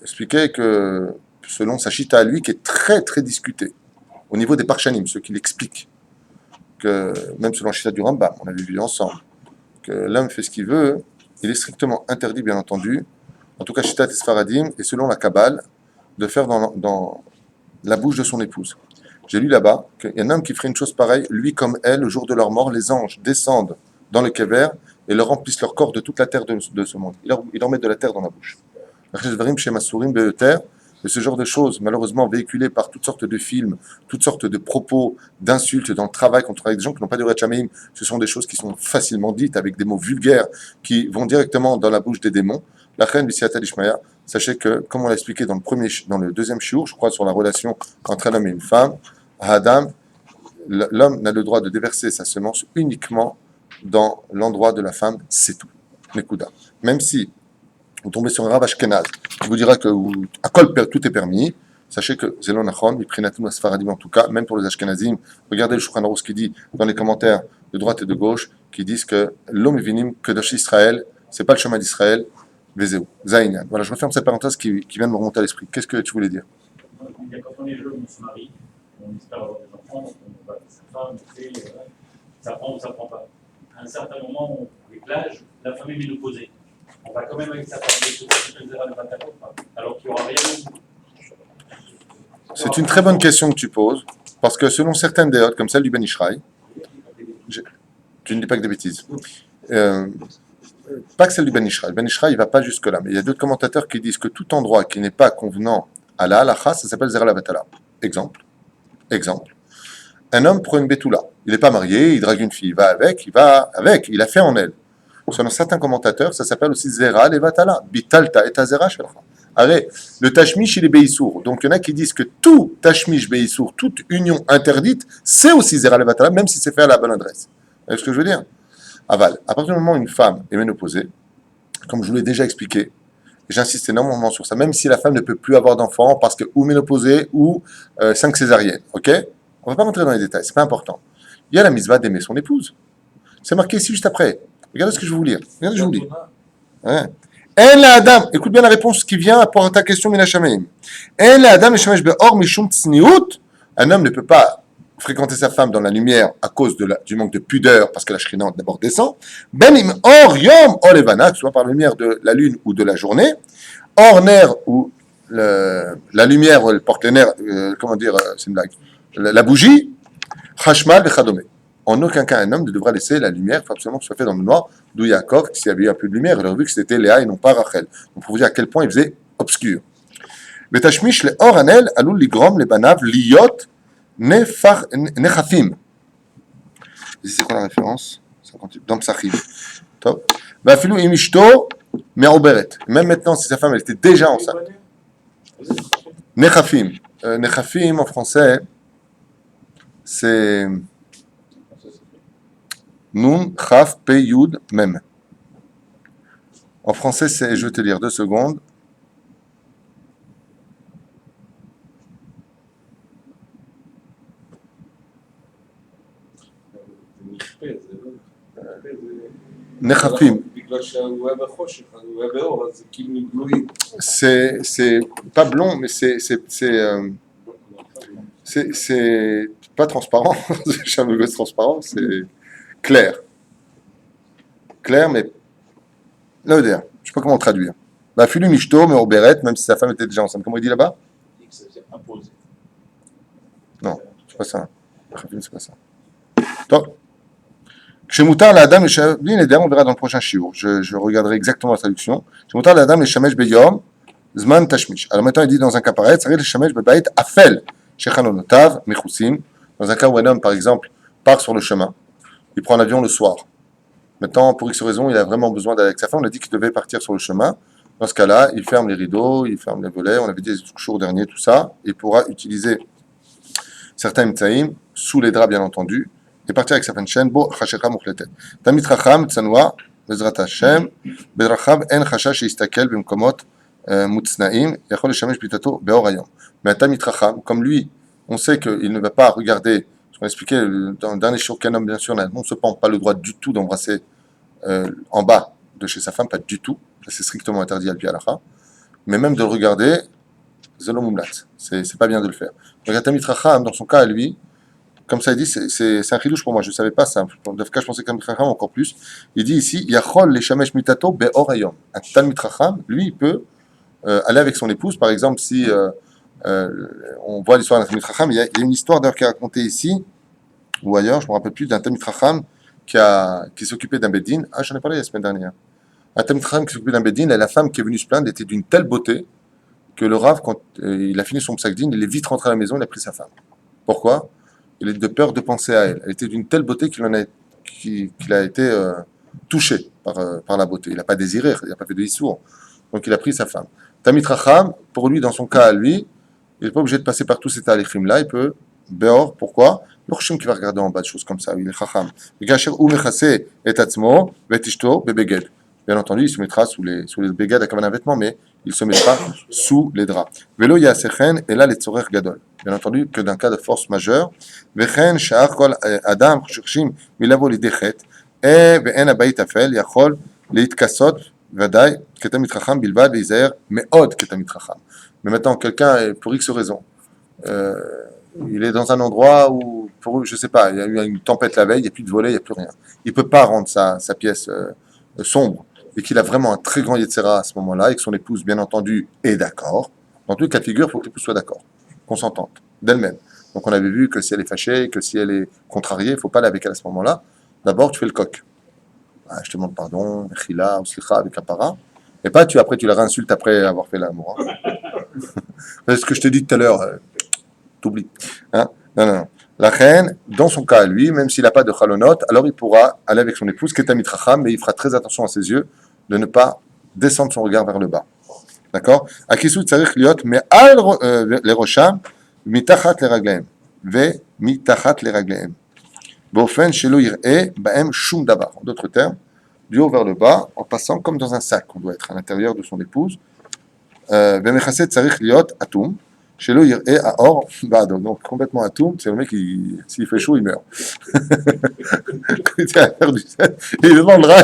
expliquait que, selon sa chita à lui, qui est très très discutée, au niveau des Parshanim, ceux qui l'expliquent, que même selon la chita du Rambam, on avait vu ensemble, que l'homme fait ce qu'il veut, il est strictement interdit, bien entendu, en tout cas Shitat et Sfaradim, et selon la Kabbale, de faire dans la bouche de son épouse. J'ai lu là-bas qu'il y a un homme qui ferait une chose pareille, lui comme elle, le jour de leur mort, les anges descendent dans le kever et leur remplissent leur corps de toute la terre de ce monde. Ils leur mettent de la terre dans la bouche. Et ce genre de choses, malheureusement véhiculées par toutes sortes de films, toutes sortes de propos, d'insultes dans le travail, quand on travaille avec des gens qui n'ont pas de Rechameim, ce sont des choses qui sont facilement dites avec des mots vulgaires qui vont directement dans la bouche des démons. La reine Bissiata Ishmael, sachez que, comme on l'a expliqué dans le deuxième shiur, je crois, sur la relation entre un homme et une femme, Adam, l'homme n'a le droit de déverser sa semence uniquement dans l'endroit de la femme, c'est tout. Nekuda. Même si vous tombez sur un Rav Ashkenaz qui vous dira que à Kol tout est permis, sachez que Zelon Nachon, Miprinatum Asfaradim en tout cas, même pour les Ashkenazim, regardez le Shulchan Aruch qui dit dans les commentaires de droite et de gauche, qui disent que l'homme vinim Kedosh Israël, c'est pas le chemin d'Israël, Vezeu, Zainian. Voilà, je referme cette parenthèse qui vient de me remonter à l'esprit. Qu'est-ce que tu voulais dire? Quand on est jeune, on se marie, on espère avoir des enfants, donc on va avec sa femme, ça prend ou ça prend pas. À un certain moment, avec l'âge, la femme est ménopausée. On va quand même avec sa femme, alors qu'il n'y aura rien au bout. C'est une très bonne question que tu poses, parce que selon certaines déotes, comme celle du Ben Ishraï, tu ne dis pas que des bêtises. Pas que celle du Ben Ishraï. Ben Ishraï, il ne va pas jusque-là. Mais il y a d'autres commentateurs qui disent que tout endroit qui n'est pas convenant à la halacha, ça s'appelle Zera la Batala. Exemple. Un homme prend une bétoula. Il n'est pas marié, il drague une fille. Il va avec, il a fait en elle. Selon certains commentateurs, ça s'appelle aussi Zera le Batala. Bitalta et Azera Shelcha. Allez, le tashmish, il est beisour. Donc il y en a qui disent que tout tashmish beisour, toute union interdite, c'est aussi Zera le Batala, même si c'est fait à la bonne adresse. Vous voyez ce que je veux dire? Aval. À partir du moment où une femme est ménopausée, comme je vous l'ai déjà expliqué, et j'insiste énormément sur ça, même si la femme ne peut plus avoir d'enfants parce que ou ménopausée ou 5 césariennes, ok? On ne va pas rentrer dans les détails, c'est pas important. Il y a la mitzvah d'aimer son épouse. C'est marqué ici juste après. Regardez ce que je vais vous lire. Regardez ce que je vous lis. Hein? En la Adam, écoute bien la réponse qui vient pour ta question, Mina Shameim. En la Adam, be'or mishum tsniut. Un homme ne peut pas fréquenter sa femme dans la lumière à cause du manque de pudeur, parce que la shrina d'abord descend. Ben im or yom olevana, que ce soit par la lumière de la lune ou de la journée. Or ner, ou la lumière, elle porte les nerfs, c'est une blague, la bougie, chashmal vechadome. En aucun cas, un homme ne devra laisser la lumière, il faut absolument que ce soit fait dans le noir, d'où Yaakov, s'il y avait eu un peu de lumière, il aurait vu que c'était Léa et non pas Rachel. Donc pour vous dire à quel point il faisait obscur. Betashmish le or anel, alul ligrom le banav liot nechafim. C'est quoi la référence? Dans Psachim. Top. Vafilou imishto me'oberet. Même maintenant, si sa femme elle était déjà enceinte. Nechafim. Nechafim en français, c'est Nun, Chaf, Pe, Yud, Mem. En français, c'est, je vais te lire 2 secondes. Nechafim. C'est pas blond, mais c'est pas transparent. C'est un gosse transparent, c'est clair. Clair, mais là, je ne sais pas comment traduire. Bah, Filu Mishto, mais au Beret, même si sa femme était déjà enceinte. Comment il dit là-bas? Non, c'est pas ça. C'est pas ça. Top. Chez Moutar, la dame et Shavlin, on verra dans le prochain shiur. Je regarderai exactement la traduction. Chez Moutar, la dame et Shamesh Beyom, Zman Tashmish. Alors maintenant, il dit dans un cas pareil, ça le Shamesh Bebaït Afel, Shechanonotav, Mechousim. Dans un cas où un homme, par exemple, part sur le chemin, il prend l'avion le soir. Maintenant, pour X raison, il a vraiment besoin d'aller avec sa femme. On a dit qu'il devait partir sur le chemin. Dans ce cas-là, il ferme les rideaux, il ferme les volets. On avait dit le jour dernier tout ça. Il pourra utiliser certains mitzaïm sous les draps, bien entendu, et partir avec sa femme chaîne. Bo chasheka muchletet. Tamit racham tzanoa bezrat Hashem bedrachav en chashash yistakel b'mkomot mutznaim yachol leshamesh bitato beor hayom. Mais un tamit racham, comme lui, on sait qu'il ne va pas regarder. Je vais expliquer dans le dernier shiur qu'un homme, bien sûr, n'a non seulement pas le droit du tout d'embrasser en bas de chez sa femme, pas du tout, c'est strictement interdit à l'pi halacha, mais même de le regarder, zelo mumlat, c'est pas bien de le faire. Donc, Tamit Racham, dans son cas à lui, comme ça il dit, c'est un chidouche pour moi, je ne savais pas ça, dans le cas je pensais que Tamit Racham encore plus, il dit ici, Yachol les shamesh mitato be'or hayom. Un Tamit Racham, lui, il peut aller avec son épouse, par exemple, si on voit l'histoire d'un Tamit Racham, il y a une histoire d'ailleurs qui est racontée ici, ou ailleurs, je ne me rappelle plus, d'un Tamit Racham qui s'occupait d'un Bedin. Ah, j'en ai parlé la semaine dernière. Un Tamit Racham qui s'occupait d'un Bedin, et la femme qui est venue se plaindre était d'une telle beauté que le Rav, quand il a fini son psaq-din, il est vite rentré à la maison, il a pris sa femme. Pourquoi? Il est de peur de penser à elle. Elle était d'une telle beauté qu'il a été touché par la beauté. Il n'a pas désiré, il n'a pas fait de issour. Donc il a pris sa femme. Tamit Racham, pour lui, dans son cas à lui, il n'est pas obligé de passer par tous ces talichim-là, il peut, Beor, pourquoi? Le Chum qui va regarder en bas de choses comme ça, il est Chacham. Bien entendu, il se mettra sous les begad à un vêtement, mais il se mettra sous les draps. Velo yasechen et là les tzorer gadol. Bien entendu, que d'un cas de force majeure. Vechen sha'ar kol adam churshim milavo lidechet et ve'en abayit afel yachol leitkasot vadaï ketamit chacham bilvad veizaer meod ketamit chacham. Mais maintenant, quelqu'un, pour X raison, il est dans un endroit où, je sais pas, il y a eu une tempête la veille, il n'y a plus de volet, il n'y a plus rien. Il ne peut pas rendre sa pièce sombre, et qu'il a vraiment un très grand Yetzera à ce moment-là, et que son épouse, bien entendu, est d'accord. Dans tous les cas de figure, il faut que l'épouse soit d'accord, consentante, d'elle-même. Donc on avait vu que si elle est fâchée, que si elle est contrariée, il ne faut pas aller avec elle à ce moment-là. D'abord, tu fais le coq. Ah, je te demande pardon, Chila, ou Slicha, avec Apara. Et pas après tu la réinsultes après avoir fait l'amour. Hein. C'est ce que je t'ai dit tout à l'heure, t'oublies. Hein? Non. La reine, dans son cas à lui, même s'il n'a pas de chalonot, alors il pourra aller avec son épouse, qui est Amitracham, mais il fera très attention à ses yeux de ne pas descendre son regard vers le bas. D'accord? Akisu tsarich liot, mais al les rosham, mitachat les raglaim. Ve mitachat les raglaim. Bofen shelo yir'e, baem shum dabar. En d'autres termes, du haut vers le bas, en passant comme dans un sac. On doit être à l'intérieur de son épouse. Vemechasset tsarich liot atum. Chez lui, il est à or, donc complètement atoum, c'est le mec qui, s'il fait chaud, il meurt. Il demandera.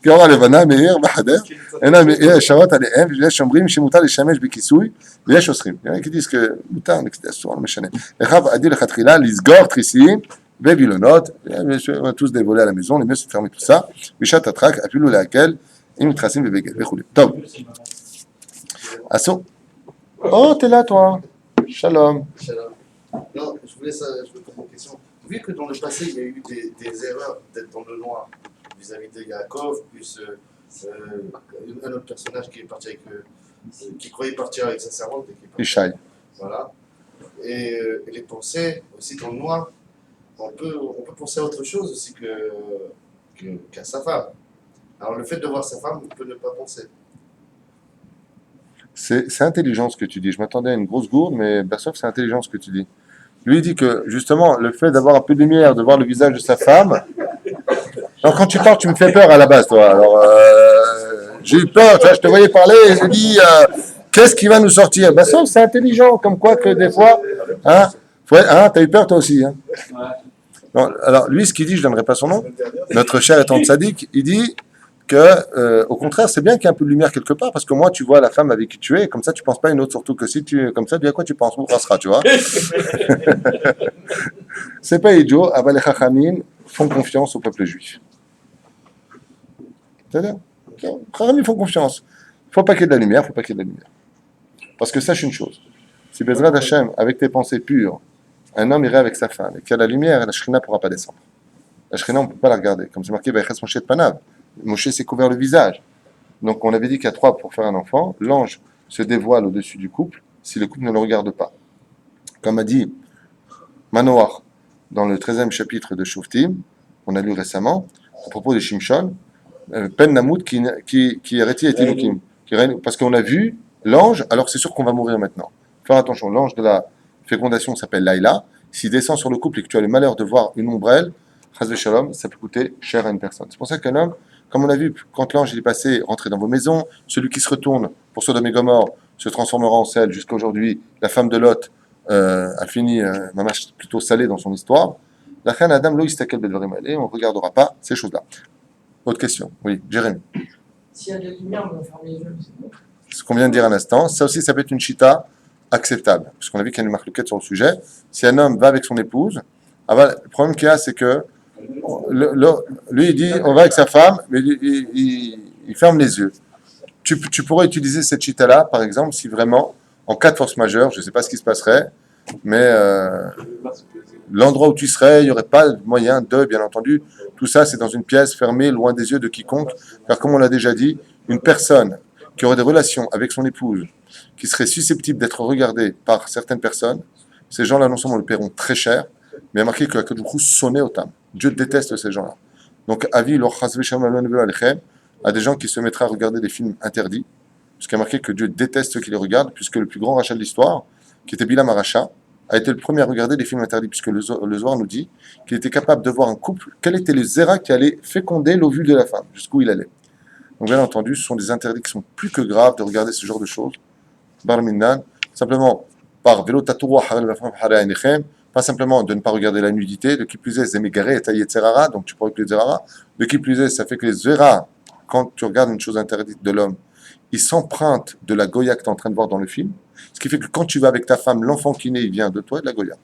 כי אור הלבנה מאיר בחדר, אינה מאיר שעות עליהם, ויש אומרים שמותר להשתמש בכיסוי, ויש אוסרים. כי disent que מותר, אסור, לא משנה. לכן עדיף לכתחילה לסגור תריסים ווילונות, on a tous des volets à la maison, les mieux c'est de fermer tout ça, בשעת הדחק, אפילו להקל, אם מתחסים בבגד וכו'. טוב. Asso. Oh, t'es là, toi. Shalom. Shalom. Non, je voulais poser une question. Vu que dans le passé, il y a eu des erreurs d'être dans le noir vis-à-vis de Yaakov, plus un autre personnage qui est parti avec, qui croyait partir avec sa servante et qui est parti. Ishaï. Voilà. Et les pensées aussi dans le noir, on peut penser à autre chose aussi qu'à sa femme. Alors le fait de voir sa femme, on peut ne pas penser. C'est intelligent ce que tu dis. Je m'attendais à une grosse gourde, mais Bersoff, c'est intelligent ce que tu dis. Lui, il dit que, justement, le fait d'avoir un peu de lumière, de voir le visage de sa femme... Alors, quand tu parles, tu me fais peur à la base, toi. Alors, j'ai eu peur, tu vois, je te voyais parler, et je dis, qu'est-ce qui va nous sortir? Bersoff, c'est intelligent, comme quoi que des fois... Hein, t'as eu peur, toi aussi, hein? Non, alors, lui, ce qu'il dit, je ne donnerai pas son nom, notre cher étant sadique, il dit... au contraire, c'est bien qu'il y ait un peu de lumière quelque part, parce que moi, tu vois la femme avec qui tu es, comme ça, tu penses pas à une autre, surtout que si tu, comme ça, à quoi tu penses? On sera, tu vois. C'est pas idiot, les Chachamim font confiance au peuple juif. C'est-à-dire, les Chachamim font confiance. Il faut pas qu'il y ait de la lumière, Parce que sache une chose, si Bezrat Hashem, avec tes pensées pures, un homme irait avec sa femme, et qu'il y a la lumière, la Shrina ne pourra pas descendre. La Shrina, on ne peut pas la regarder. Comme c'est marqué, Vaïches Moshe de Panav. Moshe s'est couvert le visage. Donc on avait dit qu'il y a 3 pour faire un enfant. L'ange se dévoile au-dessus du couple si le couple ne le regarde pas. Comme a dit Manoach dans le 13e chapitre de Shoftim, on a lu récemment, à propos de Shimshon, Pen Namout qui arrêtait Etilukim. Parce qu'on a vu l'ange, alors c'est sûr qu'on va mourir maintenant. Faire attention, l'ange de la fécondation s'appelle Laïla. S'il descend sur le couple et que tu as le malheur de voir une ombrelle, Chazve Shalom, ça peut coûter cher à une personne. C'est pour ça qu'un homme, comme on a vu, quand l'ange est passé, rentrer dans vos maisons, celui qui se retourne pour Sodome et Gomorrhe se transformera en sel. Jusqu'à aujourd'hui, la femme de Lot a fini plutôt salée dans son histoire. La reine Adam lo istakel bedvarim ale, on ne regardera pas ces choses-là. Autre question, oui, Jérémy. S'il y a de la lumière, on va fermer les yeux, c'est bon. Ce qu'on vient de dire un instant, ça aussi, ça peut être une chita acceptable, parce qu'on a vu qu'il y a une marque sur le sujet. Si un homme va avec son épouse, le problème qu'il y a, c'est que lui, il dit, on va avec sa femme, mais il ferme les yeux. Tu pourrais utiliser cette chita-là, par exemple, si vraiment, en cas de force majeure, je ne sais pas ce qui se passerait, mais l'endroit où tu serais, il n'y aurait pas de moyen de, bien entendu, tout ça, c'est dans une pièce fermée, loin des yeux de quiconque, car comme on l'a déjà dit, une personne qui aurait des relations avec son épouse, qui serait susceptible d'être regardé par certaines personnes, ces gens-là non seulement le paieront très cher, mais il y a marqué que du coup sonné au tam. Dieu déteste ces gens-là. Donc avis leur à des gens qui se mettraient à regarder des films interdits, parce qu'il y a marqué que Dieu déteste ceux qui les regardent, puisque le plus grand rachat de l'histoire, qui était Bilam Aracha, a été le premier à regarder des films interdits, puisque le Zohar nous dit qu'il était capable de voir un couple, quel était le zéra qui allait féconder l'ovule de la femme, jusqu'où il allait. Donc bien entendu, ce sont des interdits qui sont plus que graves de regarder ce genre de choses. Bar Minnan, simplement par vélo tatouwa pas simplement de ne pas regarder la nudité, de qui plus est, Zemegare et Yetzerara, donc tu pourrais que les Zerara, de qui plus est, ça fait que les Zera, quand tu regardes une chose interdite de l'homme, ils s'empruntent de la Goya que tu es en train de voir dans le film, ce qui fait que quand tu vas avec ta femme, l'enfant qui naît, il vient de toi et de la Goya.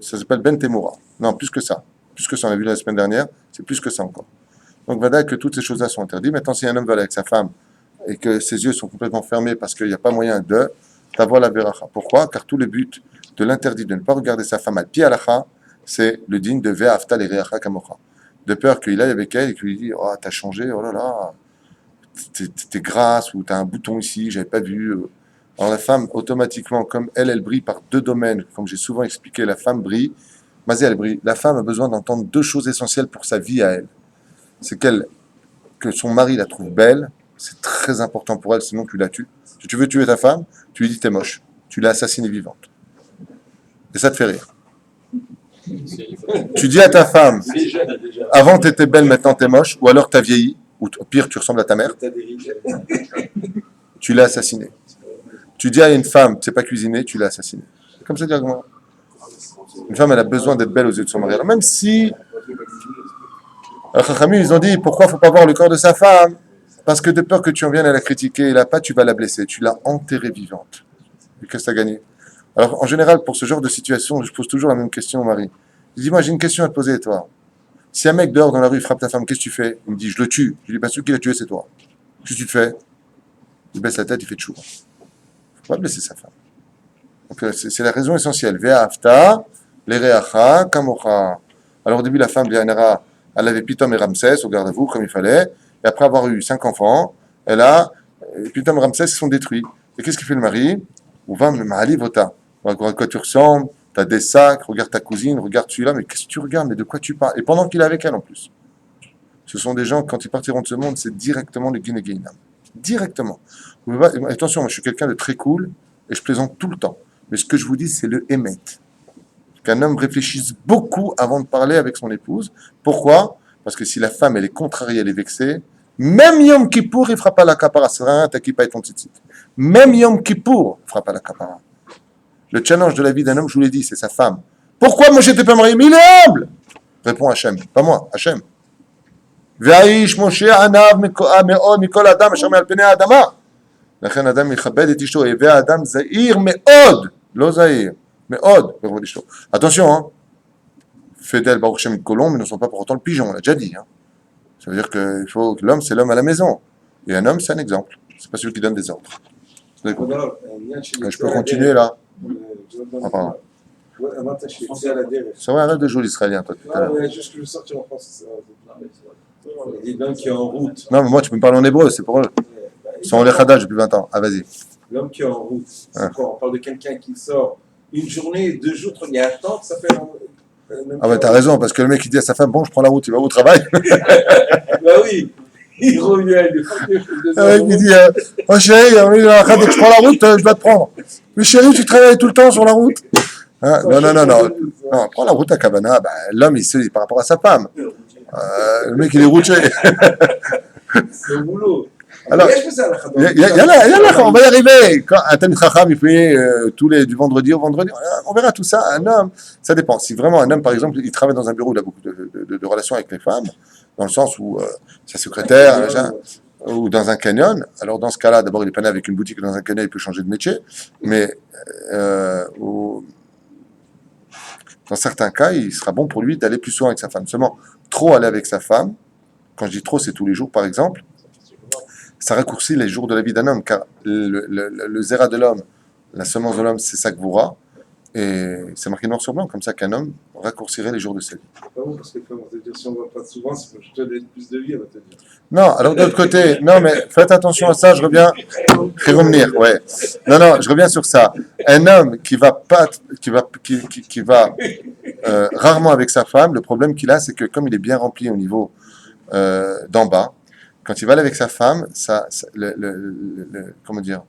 Ça s'appelle Ben Temora. Non, plus que ça. Plus que ça, on a vu la semaine dernière, c'est plus que ça encore. Donc, voilà que toutes ces choses-là sont interdites. Maintenant, si un homme va aller avec sa femme et que ses yeux sont complètement fermés parce qu'il n'y a pas moyen de t'avoir la veracha. Pourquoi? Car tout le but de l'interdit de ne pas regarder sa femme à pied à l'akha, c'est le digne de ve'afta le reacha kamocha. De peur qu'il aille avec elle et qu'il lui dise oh, t'as changé, oh là là, t'es grasse ou t'as un bouton ici, j'avais pas vu. Alors la femme, automatiquement, comme elle brille par deux domaines, comme j'ai souvent expliqué, la femme brille, Mazé, elle brille. La femme a besoin d'entendre deux choses essentielles pour sa vie à elle. C'est que son mari la trouve belle, c'est très important pour elle, sinon tu la tues. Si tu veux tuer ta femme, tu lui dis t'es moche, tu l'as assassinée vivante. Et ça te fait rire. Tu dis à ta femme, avant t'étais belle, maintenant t'es moche, ou alors t'as vieilli, ou pire, tu ressembles à ta mère, tu l'as assassinée. Tu dis à une femme, tu sais pas cuisiner, tu l'as assassinée. C'est comme ça directement. Une femme, elle a besoin d'être belle aux yeux de son mari. Alors même si les Chachamim, ils ont dit, pourquoi il ne faut pas voir le corps de sa femme? Parce que de peur que tu en viennes à la critiquer, et là pas, tu vas la blesser. Tu l'as enterrée vivante. Et qu'est-ce que tu as gagné? Alors, en général, pour ce genre de situation, je pose toujours la même question au mari. Je dis, moi, j'ai une question à te poser, toi. Si un mec dehors dans la rue frappe ta femme, qu'est-ce que tu fais? Il me dit, je le tue. Je lui dis, pas celui qui l'a tué, c'est toi. Qu'est-ce que tu te fais? Il baisse la tête, il fait tchou. Il ne faut pas blesser sa femme. Donc, c'est la raison essentielle. Ve'afta, l'ereacha, kamocha. Alors, au début, la femme, elle avait Pitom et Ramsès au garde-à-vous, comme il fallait. Et après avoir eu 5 enfants, Pitom et Ramsès sont détruits. Et qu'est-ce qu'il fait le mari? Ou va me mali vota. À quoi tu ressembles? Tu as des sacs, regarde ta cousine, regarde celui-là. Mais qu'est-ce que tu regardes? Mais de quoi tu parles? Et pendant qu'il est avec elle en plus. Ce sont des gens, quand ils partiront de ce monde, c'est directement le Guinéguinam. Directement. Attention, moi je suis quelqu'un de très cool et je plaisante tout le temps. Mais ce que je vous dis, c'est le émet. Qu'un homme réfléchisse beaucoup avant de parler avec son épouse. Pourquoi? Parce que si la femme, elle est contrariée, elle est vexée, même Yom Kippour, il ne fera pas la kapara. C'est rien, t'as qui pas ton tzitzit. Même Yom Kippour, il ne fera pas la kapara. Le challenge de la vie d'un homme, je vous l'ai dit, c'est sa femme. Pourquoi moi, je n'étais pas marié? Mais il est humble! Répond Hachem. Pas moi, Hachem. Ve'aish Moshe anav me'od mikol adam asher me'al penei adama. לכן אדם יכבד את אשתו, יהיה האדם זהיר מאוד, לא זהיר, מאוד, בכבוד אשתו. Attention, hein. Fidèle, Baruch Shem Colomb, mais ne sont pas pour autant le pigeon, on l'a déjà dit. Hein. Ça veut dire que l'homme, c'est l'homme à la maison. Et un homme, c'est un exemple. C'est pas celui qui donne des ordres. Je peux continuer là. Ah, pardon. C'est vrai, arrête de jouer l'israélien, toi, tout à l'heure. Juste que je sortir en France. Il y a l'homme qui est en route. Non, mais moi, tu peux me parler en hébreu, c'est pour eux. Ils sont en Lechadach depuis 20 ans. Ah, vas-y. L'homme qui est en route, c'est quoi? On parle de quelqu'un qui sort une journée, 2 jours, il y a un temps que ça fait. Ah, ouais, t'as raison, parce que le mec, il dit à sa femme, bon, je prends la route, il va au travail. Bah oui, il revient, Le mec, il dit, oh chérie, dès que je prends la route, je dois te prendre. Mais chérie, tu travailles tout le temps sur la route. Hein? Non, prends la route à Cabana. Bah, l'homme, il sait par rapport à sa femme. Le mec, il est routier. C'est au boulot. Alors, on va y arriver. Quand un Talmid Chacham, il fait du vendredi au vendredi, on verra tout ça. Un homme, ça dépend. Si vraiment un homme, par exemple, il travaille dans un bureau où il a beaucoup de relations avec les femmes, dans le sens où sa secrétaire, ou dans un canyon, alors dans ce cas-là, d'abord, il est pas né avec une boutique dans un canyon, il peut changer de métier, mais dans certains cas, il sera bon pour lui d'aller plus souvent avec sa femme. Seulement, trop aller avec sa femme, quand je dis trop, c'est tous les jours, par exemple, ça raccourcit les jours de la vie d'un homme, car le zéra de l'homme, la semence de l'homme, c'est Sakvoura, Et c'est marqué noir sur blanc, comme ça qu'un homme raccourcirait les jours de sa vie. Pas bon, parce que comme on va te dire, si on ne va pas souvent, c'est que je te donne plus de vie, on va te dire. Non, alors de l'autre côté, non, mais faites attention à ça, je reviens. Khiromnir, ouais. Non, je reviens sur ça. Un homme qui va pas, qui va rarement avec sa femme, le problème qu'il a, c'est que comme il est bien rempli au niveau d'en bas, quand il va aller avec sa femme, comment dire,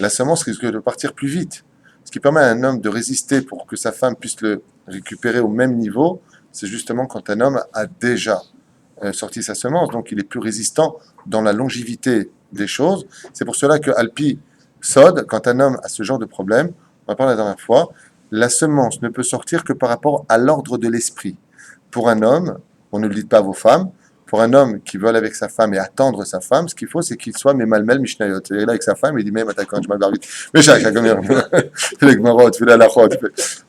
la semence risque de partir plus vite. Ce qui permet à un homme de résister pour que sa femme puisse le récupérer au même niveau, c'est justement quand un homme a déjà sorti sa semence, donc il est plus résistant dans la longévité des choses. C'est pour cela que Alpi Sod, quand un homme a ce genre de problème, on en parlé la dernière fois, la semence ne peut sortir que par rapport à l'ordre de l'esprit. Pour un homme, on ne le dit pas à vos femmes, pour un homme qui veut aller avec sa femme et attendre sa femme, ce qu'il faut, c'est qu'il soit Memalmel Mishnayot. Il est là avec sa femme, il dit, mais attends, je m'appelle vite. Mais chaque, comme fais les Gmarot, fais la Lachot,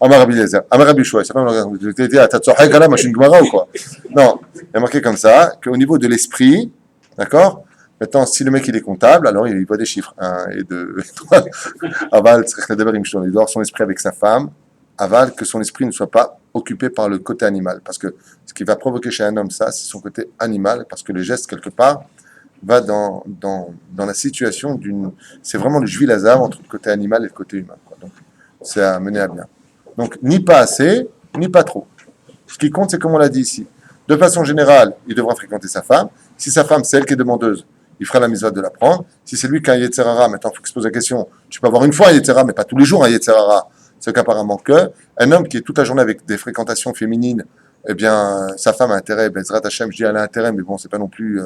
Amar Rabbi Eliezer, Amar Rabbi Shua, sa femme, tu t'es dit, t'as tsohek là, moi je suis une Gemara ou quoi? Non, il y a marqué comme ça, qu'au niveau de l'esprit, d'accord? Maintenant, si le mec il est comptable, alors il voit des chiffres, 1 et 2 et 3. Aval, il doit avoir son esprit avec sa femme, aval, que son esprit ne soit pas occupé par le côté animal. Parce que ce qui va provoquer chez un homme ça, c'est son côté animal, parce que le geste, quelque part, va dans la situation d'une... C'est vraiment le juif lazare entre le côté animal et le côté humain, quoi. Donc, c'est à mener à bien. Donc, ni pas assez, ni pas trop. Ce qui compte, c'est comme on l'a dit ici. De façon générale, il devra fréquenter sa femme. Si sa femme, c'est elle qui est demandeuse, il fera la mitzvah de la prendre. Si c'est lui qui a un Yetzerara, maintenant il faut qu'il se pose la question, tu peux avoir une fois un Yetzerara, mais pas tous les jours un Yetzerara. C'est qu'apparemment que un homme qui est toute la journée avec des fréquentations féminines, eh bien, sa femme a intérêt, Bezrat Hashem, je dis elle a intérêt, mais bon, c'est pas non plus,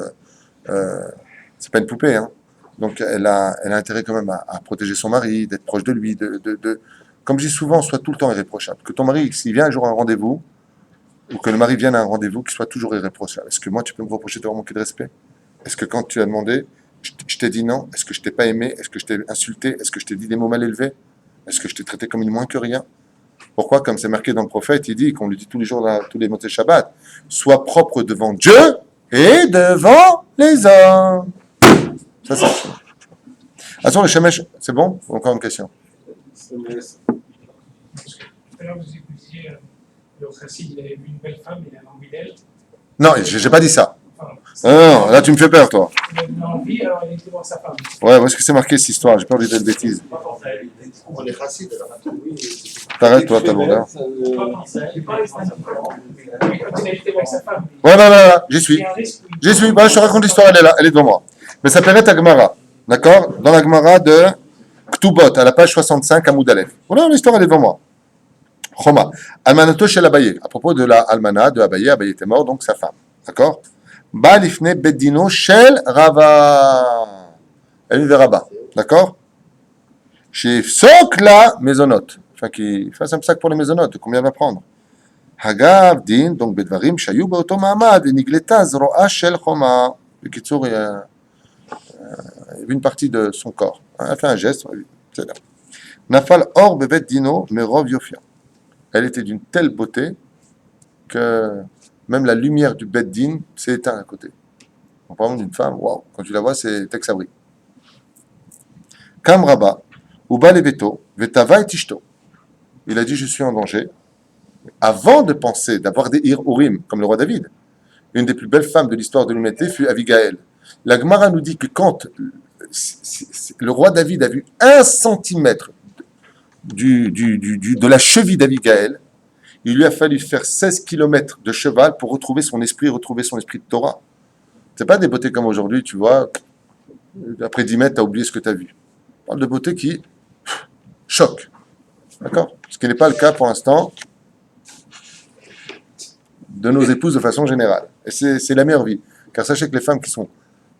c'est pas une poupée, hein. Donc elle a intérêt quand même à protéger son mari, d'être proche de lui, comme je dis souvent, soit tout le temps irréprochable. Que ton mari, s'il vient un jour à un rendez-vous, ou que le mari vienne à un rendez-vous, qu'il soit toujours irréprochable. Est-ce que moi, tu peux me reprocher d'avoir manqué de respect? Est-ce que quand tu as demandé, je t'ai dit non? Est-ce que je t'ai pas aimé? Est-ce que je t'ai insulté? Est-ce que je t'ai dit des mots mal élevés? Est-ce que je t'ai traité comme une moins que rien? Pourquoi? Comme c'est marqué dans le prophète, il dit, qu'on lui dit tous les jours, tous les mots de Shabbat, sois propre devant Dieu et devant les hommes. Ça, c'est. Attention, le Shemesh, c'est bon? Ou encore une question? Alors, vous écoutiez le chassid, il avait vu une belle femme, il avait envie d'elle. Non, j'ai pas dit ça. Enfin, Non, là tu me fais peur, toi. il avait envie, alors il était voir sa femme. Ouais, où est-ce que c'est marqué cette histoire? J'ai peur de dire de bêtises. On est raciste, alors. T'arrêtes, toi, ta longueur. Pas pensé, il parlait islamiquement. Mais quand il a été voir sa femme, Ouais, non, j'y il suis. y a un risque. J'y suis. Bah, je te raconte l'histoire, elle est là, elle est devant moi. Mais ça s'appelle Agmara. D'accord? Dans la Gemara de Ktubot, à la page 65, à Moudalef. Voilà, l'histoire, elle est devant moi. Choma. Almanato shel Abaye. À propos de la Almana de Abaye, Abaye était mort, donc sa femme. D'accord? Ba lifne beddino shel Rava. Elle est de Rabat. D'accord? Chez Sokla Maisonot. Enfin, qu'il fasse un sac pour les maisonnotes. Combien va prendre? Hagav din, donc bedvarim, shayu baoto ma'amad, et nigleta zroa shel choma. Le Kitsour, il y a une partie de son corps. Elle a fait un geste, c'est là. Nafal or bevet dino merov yofia. Elle était d'une telle beauté que même la lumière du beddin s'est éteinte à côté. On parle d'une femme, waouh, quand tu la vois, c'est Texabri. Kam Rabba, Uba Leveto, Vetava et Tishto. Il a dit, je suis en danger. Avant de penser, d'avoir des Urim, comme le roi David, une des plus belles femmes de l'histoire de l'humanité fut Abigaël. La Gemara nous dit que quand le roi David a vu 1 centimètre de la cheville d'Abigaël, il lui a fallu faire 16 kilomètres de cheval pour retrouver son esprit de Torah. C'est pas des beautés comme aujourd'hui, tu vois, après 10 mètres, tu as oublié ce que tu as vu. On parle de beauté qui choque. D'accord? Ce qui n'est pas le cas pour l'instant de nos épouses de façon générale. Et c'est la meilleure vie. Car sachez que les femmes qui sont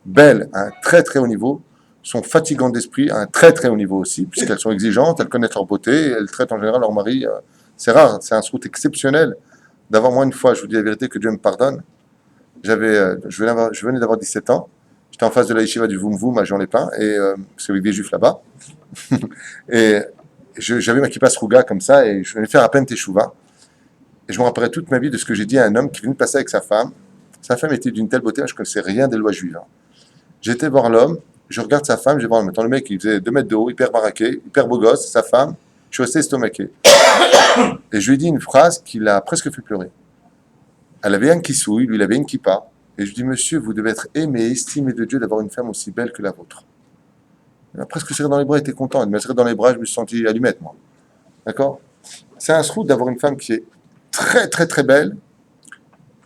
belles à un très très haut niveau sont fatigantes d'esprit à un très très haut niveau aussi, puisqu'elles sont exigeantes, elles connaissent leur beauté, et elles traitent en général leur mari. C'est rare, c'est un route exceptionnel d'avoir, moi une fois, je vous dis la vérité, que Dieu me pardonne. Je venais d'avoir 17 ans, j'étais en face de la yeshiva du Voum Voum à Jean-Lépin, et c'est avec des juifs là-bas, et j'avais ma kippa srouga comme ça, et je venais faire à peine teshuva, et je me rappellerai toute ma vie de ce que j'ai dit à un homme qui venait de passer avec sa femme. Sa femme était d'une telle beauté, je ne connaissais rien des lois juives. J'étais voir l'homme, je regarde sa femme, je vais voir, maintenant le mec il faisait 2 mètres de haut, hyper baraqué, hyper beau gosse, sa femme, je suis resté estomaqué. Et je lui ai dit une phrase qui l'a presque fait pleurer. Elle avait un kissouille, lui il avait une kippa. Et je lui ai dit, monsieur, vous devez être aimé et estimé de Dieu d'avoir une femme aussi belle que la vôtre. Il m'a presque serré dans les bras, il était content. Il m'a serré dans les bras, je me suis senti allumette, moi. D'accord? C'est un sroud d'avoir une femme qui est très, très, très belle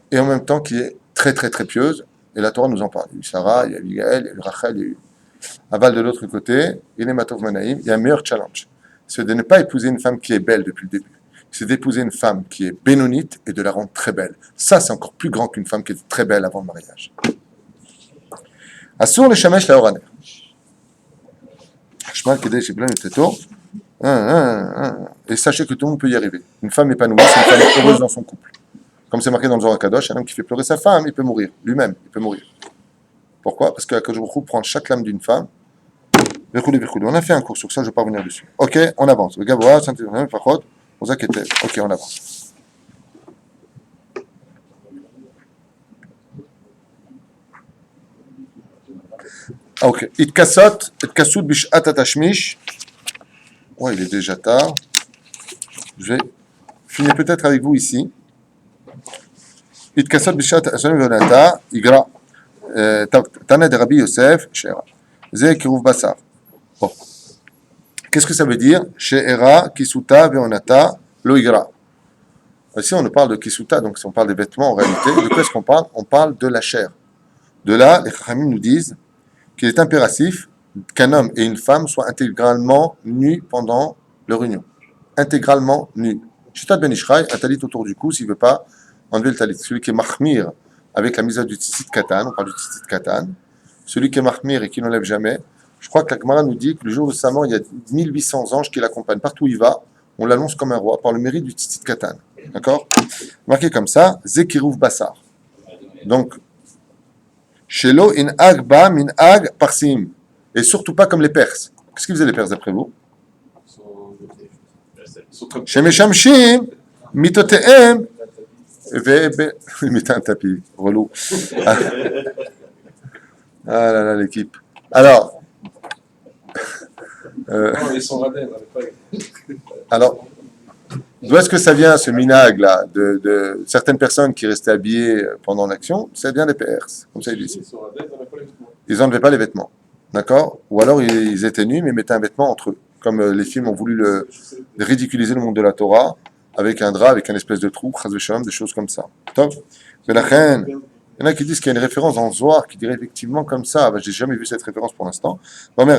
et en même temps qui est très, très, très pieuse. Et la Torah nous en parle. Il y a eu Sarah, il y a eu Abigail, il y a eu Rachel, il y a eu Aval de l'autre côté. Il est Matov Manaïm. Il y a un meilleur challenge. C'est de ne pas épouser une femme qui est belle depuis le début. C'est d'épouser une femme qui est bénonite et de la rendre très belle. Ça, c'est encore plus grand qu'une femme qui est très belle avant le mariage. Assour les shamesh la oraner. Shmal kedei sheblan yoteto. Et sachez que tout le monde peut y arriver. Une femme épanouie, c'est une femme heureuse dans son couple. Comme c'est marqué dans le Zohar Kadosh, un homme qui fait pleurer sa femme, il peut mourir. Lui-même, il peut mourir. Pourquoi? Parce que Akadosh Baruch Hu prend chaque lame d'une femme. On a fait un cours sur ça, je ne vais pas revenir dessus. Ok, on avance. Le Gavoa, Saint-Étienne, Fachot, Ozak était. Ok, on avance. Ok. Itkasot bishat atashmish. Ouais, il est déjà tard. Je vais finir peut-être avec vous ici. Itkasot bishat atashmish venata igra. Tana de Rabbi Yosef, She'era. Ze kiruv basar. Bon. Qu'est-ce que ça veut dire? She'era, kisuta, veonata, lo igra. Ici, on ne parle de kisuta, donc si on parle des vêtements, en réalité, de quoi est-ce qu'on parle? On parle de la chair. De là, les Chachamim nous disent qu'il est impératif qu'un homme et une femme soient intégralement nus pendant leur union. Intégralement nus. Shitat ben Ishraï, un talit autour du cou, s'il ne veut pas enlever le talit. Celui qui est mahmir avec la misère du tzitzit katan, on parle du tzitzit katan. Celui qui est mahmir et qui n'enlève jamais. Je crois que la Gemara nous dit que le jour de sa mort, il y a 1800 anges qui l'accompagnent. Partout où il va, on l'annonce comme un roi par le mérite du tzitzit katan. D'accord? Marqué comme ça, Zekiruv Bassar. Donc, Shelo in ag ba min ag parsim. Et surtout pas comme les Perses. Qu'est-ce qu'ils faisaient les Perses d'après vous? Shemeshamshim mitotehem. Il mettait un tapis, relou. Ah là là, l'équipe. Alors, Non, ils sont radins. alors, d'où est-ce que ça vient ce minag là de certaines personnes qui restaient habillées pendant l'action? Ça vient des Perses, comme ça ils disent. Ils sont radins, on n'a pas les vêtements. Ils n'enlevaient pas les vêtements, d'accord? Ou alors ils étaient nus mais mettaient un vêtement entre eux, comme les films ont voulu ridiculiser le monde de la Torah avec un drap, avec un espèce de trou, chas v'shalom, des choses comme ça. Top. Mais la reine, il y en a qui disent qu'il y a une référence dans le Zohar qui dirait effectivement comme ça. Je n'ai jamais vu cette référence pour l'instant. Donc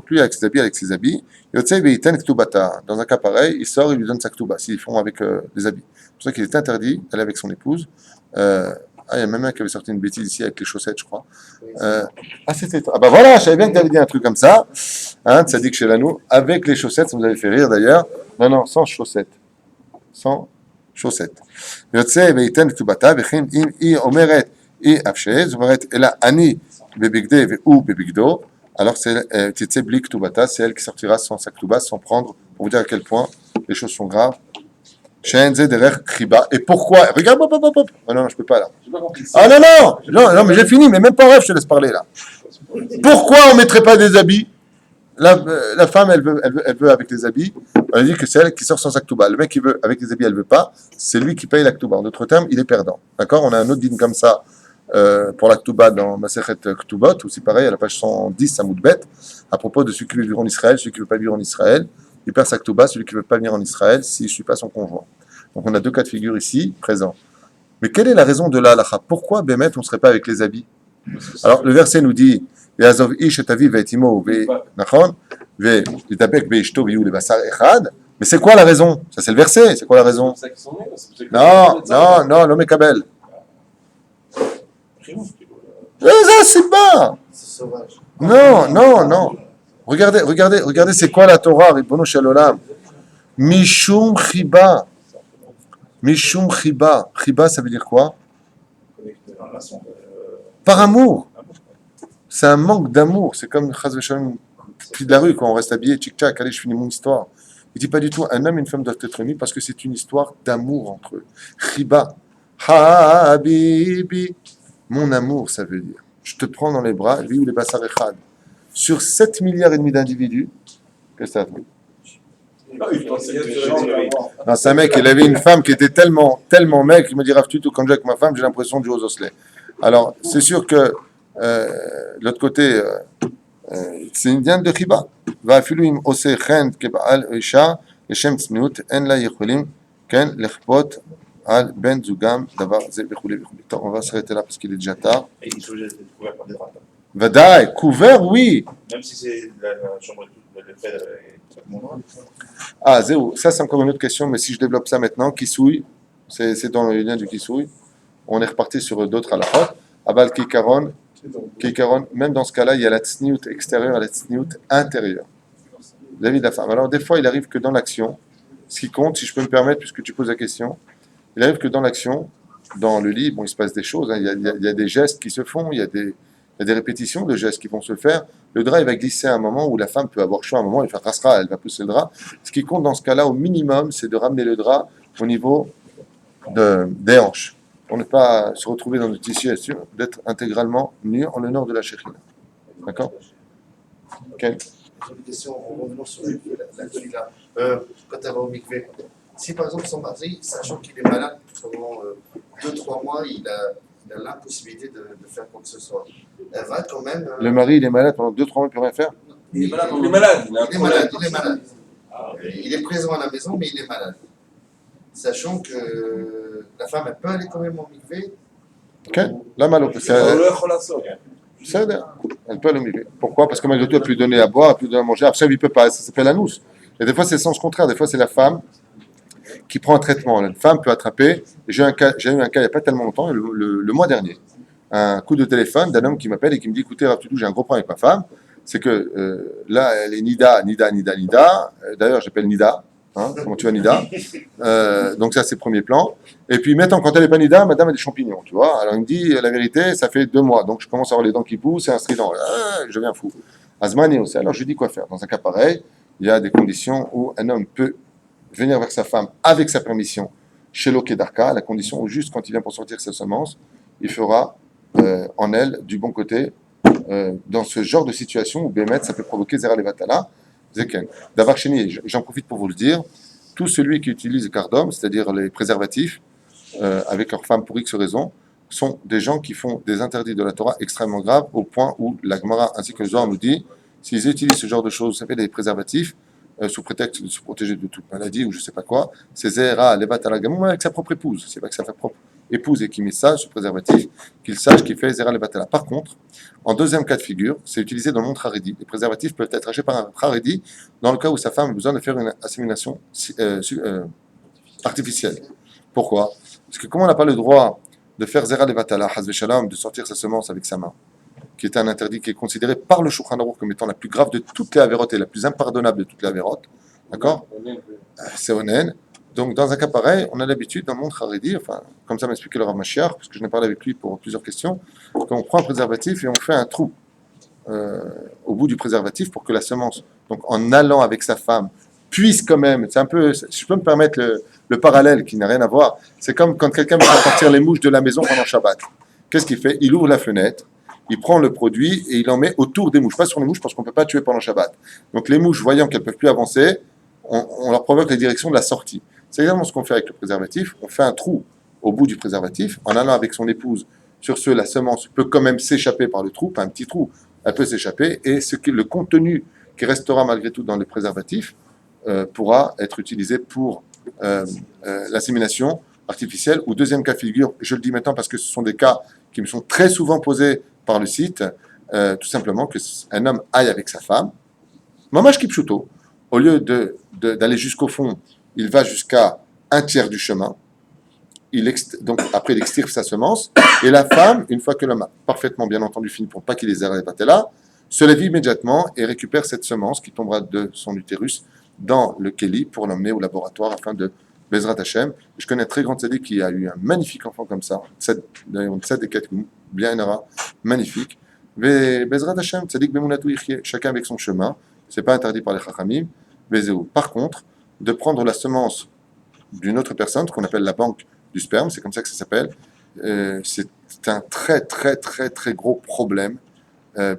lui avec ses habits, dans un cas pareil, il sort, il lui donne sa ktuba, s'ils font avec les habits. C'est pour ça qu'il est interdit d'aller avec son épouse. Il y a même un qui avait sorti une bêtise ici avec les chaussettes, je crois. C'était toi. Ah bah voilà, je savais bien que tu avais dit un truc comme ça. Hein, Tzadik Shelanu, avec les chaussettes, ça vous avait fait rire d'ailleurs. Non, sans chaussettes. Sans chaussettes. יוצא וייתן כתובתה, וכן אם היא אומרת, היא אפשרת, זאת אומרת, אלא אני בבגדי והוא בבגדו, alors תצא בלי כתובתה, c'est elle qui sortira sans sa ktuba, sans prendre, pour vous dire à quel point les choses sont graves. שאין זה דרך חיבה. Et pourquoi? Regarde, hop. Oh non, je peux pas là. Ah non, mais j'ai fini, mais même pas en rêve, je te laisse parler là. Pourquoi on mettrait pas des habits? La femme, elle veut avec les habits. On dit que c'est elle qui sort sans aktuba. Le mec qui veut avec les habits, elle veut pas. C'est lui qui paye l'aktuba. En d'autres termes, il est perdant. D'accord? On a un autre dîme comme ça pour l'aktuba dans Masechet Ktubot, aussi pareil à la page 110 à Moudbet, à propos de celui qui veut vivre en Israël, celui qui veut pas vivre en Israël. Il perd sa aktuba, celui qui veut pas venir en Israël, s'il ne suit pas son conjoint. Donc on a deux cas de figure ici présents. Mais quelle est la raison de la halakha? Pourquoi Bémet on ne serait pas avec les habits? Alors le verset nous dit ויעזוב איש את אביו ואת אמו, נכון? וידבק באשתו ויהיו לבשר אחד. Mais c'est quoi la raison? Ça c'est le verset, c'est quoi la raison? Non, l'homme est kabel. C'est pas. C'est sauvage. Non. Regardez, c'est quoi la Torah, Ribono Shel Olam? Mishum chiba. Chiba, ça veut dire quoi? Par amour. C'est un manque d'amour. C'est comme Chaz v'Shalom, pied de la rue, quand on reste habillé, tchic-tchac, allez, je finis mon histoire. Il dit pas du tout, un homme et une femme doivent être unis parce que c'est une histoire d'amour entre eux. Chiba. Habibi. Mon amour, ça veut dire. Je te prends dans les bras, lui ou les bassar echad. sur 7 milliards et demi d'individus. Qu'est-ce que ça fait? Non, c'est un mec, il avait une femme qui était tellement mec, il me dit Rav Tutu, quand j'ai avec ma femme, j'ai l'impression de jouer aux osselets. Alors, c'est sûr que de l'autre côté, c'est une diane de Chiba. Va filouim ose chen keba'al isha, leshem tzniut, en la yecholim, ken lechpot al ben zugam, davar ze bechouli bechouli. On va s'arrêter là parce qu'il est déjà tard. Et ils sont obligés d'être couverts par des draps. Vadaï, couvert, oui. Même si c'est la chambre et tout, le fait est mon droit. Ah, zéro. Ça, c'est encore une autre question, mais si je développe ça maintenant, Kisouille, c'est dans le lien du Kisouille. On est reparti sur d'autres halachot. Abal Kikaron, même dans ce cas-là, il y a la tsniout extérieure et la tsniout intérieure. Vis-à-vis de la femme. Alors, des fois, il arrive que dans l'action, ce qui compte, si je peux me permettre, puisque tu poses la question, il arrive que dans l'action, dans le lit, bon, il se passe des choses, hein, il y a des gestes qui se font, il y a des répétitions de gestes qui vont se faire. Le drap, il va glisser à un moment où la femme peut avoir chaud à un moment, elle va rasera, elle va pousser le drap. Ce qui compte dans ce cas-là, au minimum, c'est de ramener le drap au niveau des hanches, pour ne pas se retrouver dans le tissu, d'être intégralement nu en l'honneur de la Shekhinah. D'accord? Okay. J'ai une question en revenant sur la Dalila. Quand elle va au mikvé, si par exemple son mari, sachant qu'il est malade pendant 2-3 mois, il a l'impossibilité de faire quoi que ce soit, elle va quand même. Le mari, il est malade pendant 2-3 mois, il ne peut rien faire. Il est malade. Il est présent à la maison, mais il est malade. Sachant que la femme, elle peut aller quand même au mikvé. Ok, la malo. Elle peut aller au mikvé. Pourquoi? Parce que malgré tout, elle peut lui donner à boire, elle peut lui donner à manger. Après, il ne peut pas, ça s'appelle anous. Et des fois, c'est le sens contraire. Des fois, c'est la femme qui prend un traitement. Une femme peut attraper. J'ai eu un cas il n'y a pas tellement longtemps, le mois dernier. Un coup de téléphone d'un homme qui m'appelle et qui me dit écoutez, Rav Tutu, j'ai un gros problème avec ma femme. C'est que là, elle est Nida. D'ailleurs, j'appelle Nida. Hein, comment tu vas, Nida? Donc, ça, c'est le premier plan. Et puis, maintenant, quand elle n'est pas Nida, madame a des champignons. Tu vois? Alors, il me dit la vérité, ça fait 2 mois. Donc, je commence à avoir les dents qui poussent et un strident. Je deviens fou. Azmani aussi. Alors, je lui dis quoi faire. Dans un cas pareil, il y a des conditions où un homme peut venir vers sa femme avec sa permission chez l'Okedarka, à la condition où juste quand il vient pour sortir ses semences, il fera en elle du bon côté dans ce genre de situation où Bémet, ça peut provoquer Zera Levatala, Zeken. D'avoir chéni, j'en profite pour vous le dire, tout celui qui utilise le cardum, c'est-à-dire les préservatifs, avec leur femme pour X raison, sont des gens qui font des interdits de la Torah extrêmement graves, au point où la Gemara ainsi que le Zohar nous dit, s'ils utilisent ce genre de choses, vous savez, des préservatifs, sous prétexte de se protéger de toute maladie ou je ne sais pas quoi, c'est Zera, Levatala Gamou, avec sa propre épouse, c'est pas que sa propre épouse et qui met ça, ce préservatif, qu'il sache qu'il fait Zera Levatala. Par contre, en deuxième cas de figure, c'est utilisé dans le monde Haredi. Les préservatifs peuvent être achetés par un Haredi dans le cas où sa femme a besoin de faire une assimilation artificielle. Pourquoi? Parce que comme on n'a pas le droit de faire Zera Levatala, Hazve Shalom, de sortir sa semence avec sa main, qui est un interdit qui est considéré par le Shulchan Aruch comme étant la plus grave de toutes les avérotes et la plus impardonnable de toutes les avérotes, d'accord? C'est onen. Donc, dans un cas pareil, on a l'habitude, dans le monde Haredi, enfin, comme ça m'expliquait le Rav Mashiach, parce que je n'ai parlé avec lui pour plusieurs questions, qu'on prend un préservatif et on fait un trou au bout du préservatif pour que la semence, donc en allant avec sa femme, puisse quand même, c'est un peu, si je peux me permettre le parallèle qui n'a rien à voir, c'est comme quand quelqu'un va sortir les mouches de la maison pendant Shabbat. Qu'est-ce qu'il fait? Il ouvre la fenêtre, il prend le produit et il en met autour des mouches, pas sur les mouches parce qu'on ne peut pas tuer pendant Shabbat. Donc les mouches, voyant qu'elles ne peuvent plus avancer, on leur provoque la direction de la sortie. C'est exactement ce qu'on fait avec le préservatif. On fait un trou au bout du préservatif. En allant avec son épouse, sur ce, la semence peut quand même s'échapper par le trou, pas un petit trou, elle peut s'échapper. Et le contenu qui restera malgré tout dans les préservatifs pourra être utilisé pour l'assimilation artificielle. Ou deuxième cas de figure, je le dis maintenant parce que ce sont des cas qui me sont très souvent posés par le site, tout simplement qu'un homme aille avec sa femme, Mamash Kipchuto, au lieu d'aller jusqu'au fond, il va jusqu'à un tiers du chemin. Donc après, il extirpe sa semence. Et la femme, une fois que l'homme a parfaitement bien entendu fini pour pas qu'il les ait pas là, se lève immédiatement et récupère cette semence qui tombera de son utérus dans le Kéli pour l'emmener au laboratoire afin de Bezrat Hashem. Je connais un très grand tzaddik qui a eu un magnifique enfant comme ça, d'ailleurs une tzaddik bien énara, magnifique. Bezrat Hashem, tzaddik bemunatou yichye, chacun avec son chemin. C'est pas interdit par les chachamim. Par contre, de prendre la semence d'une autre personne, ce qu'on appelle la banque du sperme, c'est comme ça que ça s'appelle, c'est un très très très très gros problème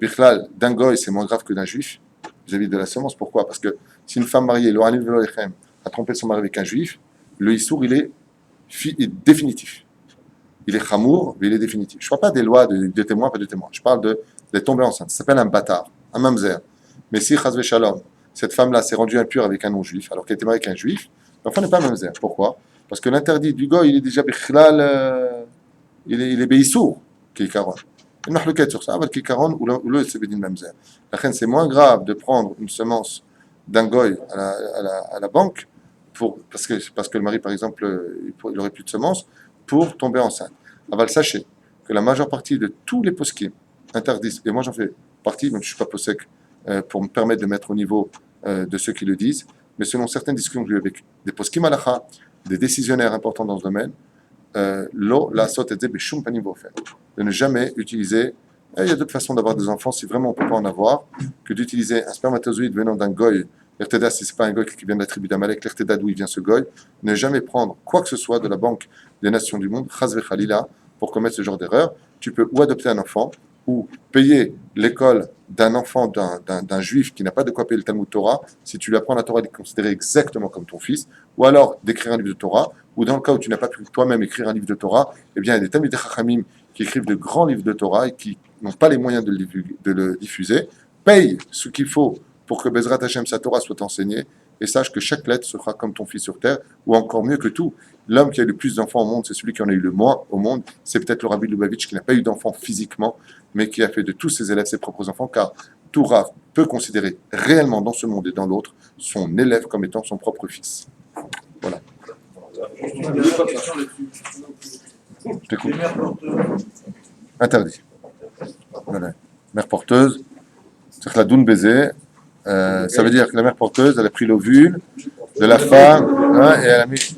Bichlal, d'un goy, c'est moins grave que d'un juif vis-à-vis de la semence. Pourquoi? Parce que si une femme mariée, l'Oranim Velolechem, a trompé son mari avec un juif, le Issour, il est définitif. Il est chamour, mais il est définitif. Je ne parle pas des lois de témoins, pas de témoins. Je parle de tomber enceinte. Ça s'appelle un bâtard, un mamzer. Mais si, chas shalom, cette femme-là s'est rendue impure avec un non-juif, alors qu'elle était mariée avec un juif, l'enfant n'est pas un mamzer. Pourquoi? Parce que l'interdit du goy, il est déjà bichlal, il est beissour, qui est caron. Il n'a pas sur ça, avec qui caron ou le sebedin mamzer. La reine, c'est moins grave de prendre une semence d'un goy à la banque, parce que le mari, par exemple, il n'aurait plus de semences, pour tomber enceinte. Alors, sachez que la majeure partie de tous les poskim interdisent, et moi j'en fais partie, même si je ne suis pas posek, pour me permettre de mettre au niveau de ceux qui le disent, mais selon certaines discussions que j'ai eues avec des poskim halacha, des décisionnaires importants dans ce domaine, l'eau, la sot et beshum panim vofen, de ne jamais utiliser, il y a d'autres façons d'avoir des enfants, si vraiment on ne peut pas en avoir, que d'utiliser un spermatozoïde venant d'un goy, l'Erteda, si ce n'est pas un goy qui vient de la tribu d'Amalek, l'Erteda d'où il vient ce goy, ne jamais prendre quoi que ce soit de la banque des nations du monde, chas vechalila, pour commettre ce genre d'erreur. Tu peux ou adopter un enfant, ou payer l'école d'un enfant, d'un juif qui n'a pas de quoi payer le Talmud Torah, si tu lui apprends la Torah, il est considéré exactement comme ton fils, ou alors d'écrire un livre de Torah, ou dans le cas où tu n'as pas pu toi-même écrire un livre de Torah, eh bien il y a des Talmidei Chachamim qui écrivent de grands livres de Torah et qui n'ont pas les moyens de le diffuser, paye ce qu'il faut pour que Bezrat Hashem, sa Torah, soit enseignée, et sache que chaque lettre sera comme ton fils sur terre, ou encore mieux que tout. L'homme qui a eu le plus d'enfants au monde, c'est celui qui en a eu le moins au monde. C'est peut-être le Rabbi Lubavitch qui n'a pas eu d'enfants physiquement, mais qui a fait de tous ses élèves ses propres enfants, car tout Rav peut considérer réellement dans ce monde et dans l'autre son élève comme étant son propre fils. Voilà. Je t'écoute. Interdit. Voilà. Mère porteuse, c'est que la doune baiser, ça veut dire que la mère porteuse, elle a pris l'ovule de la femme, hein, et elle a mis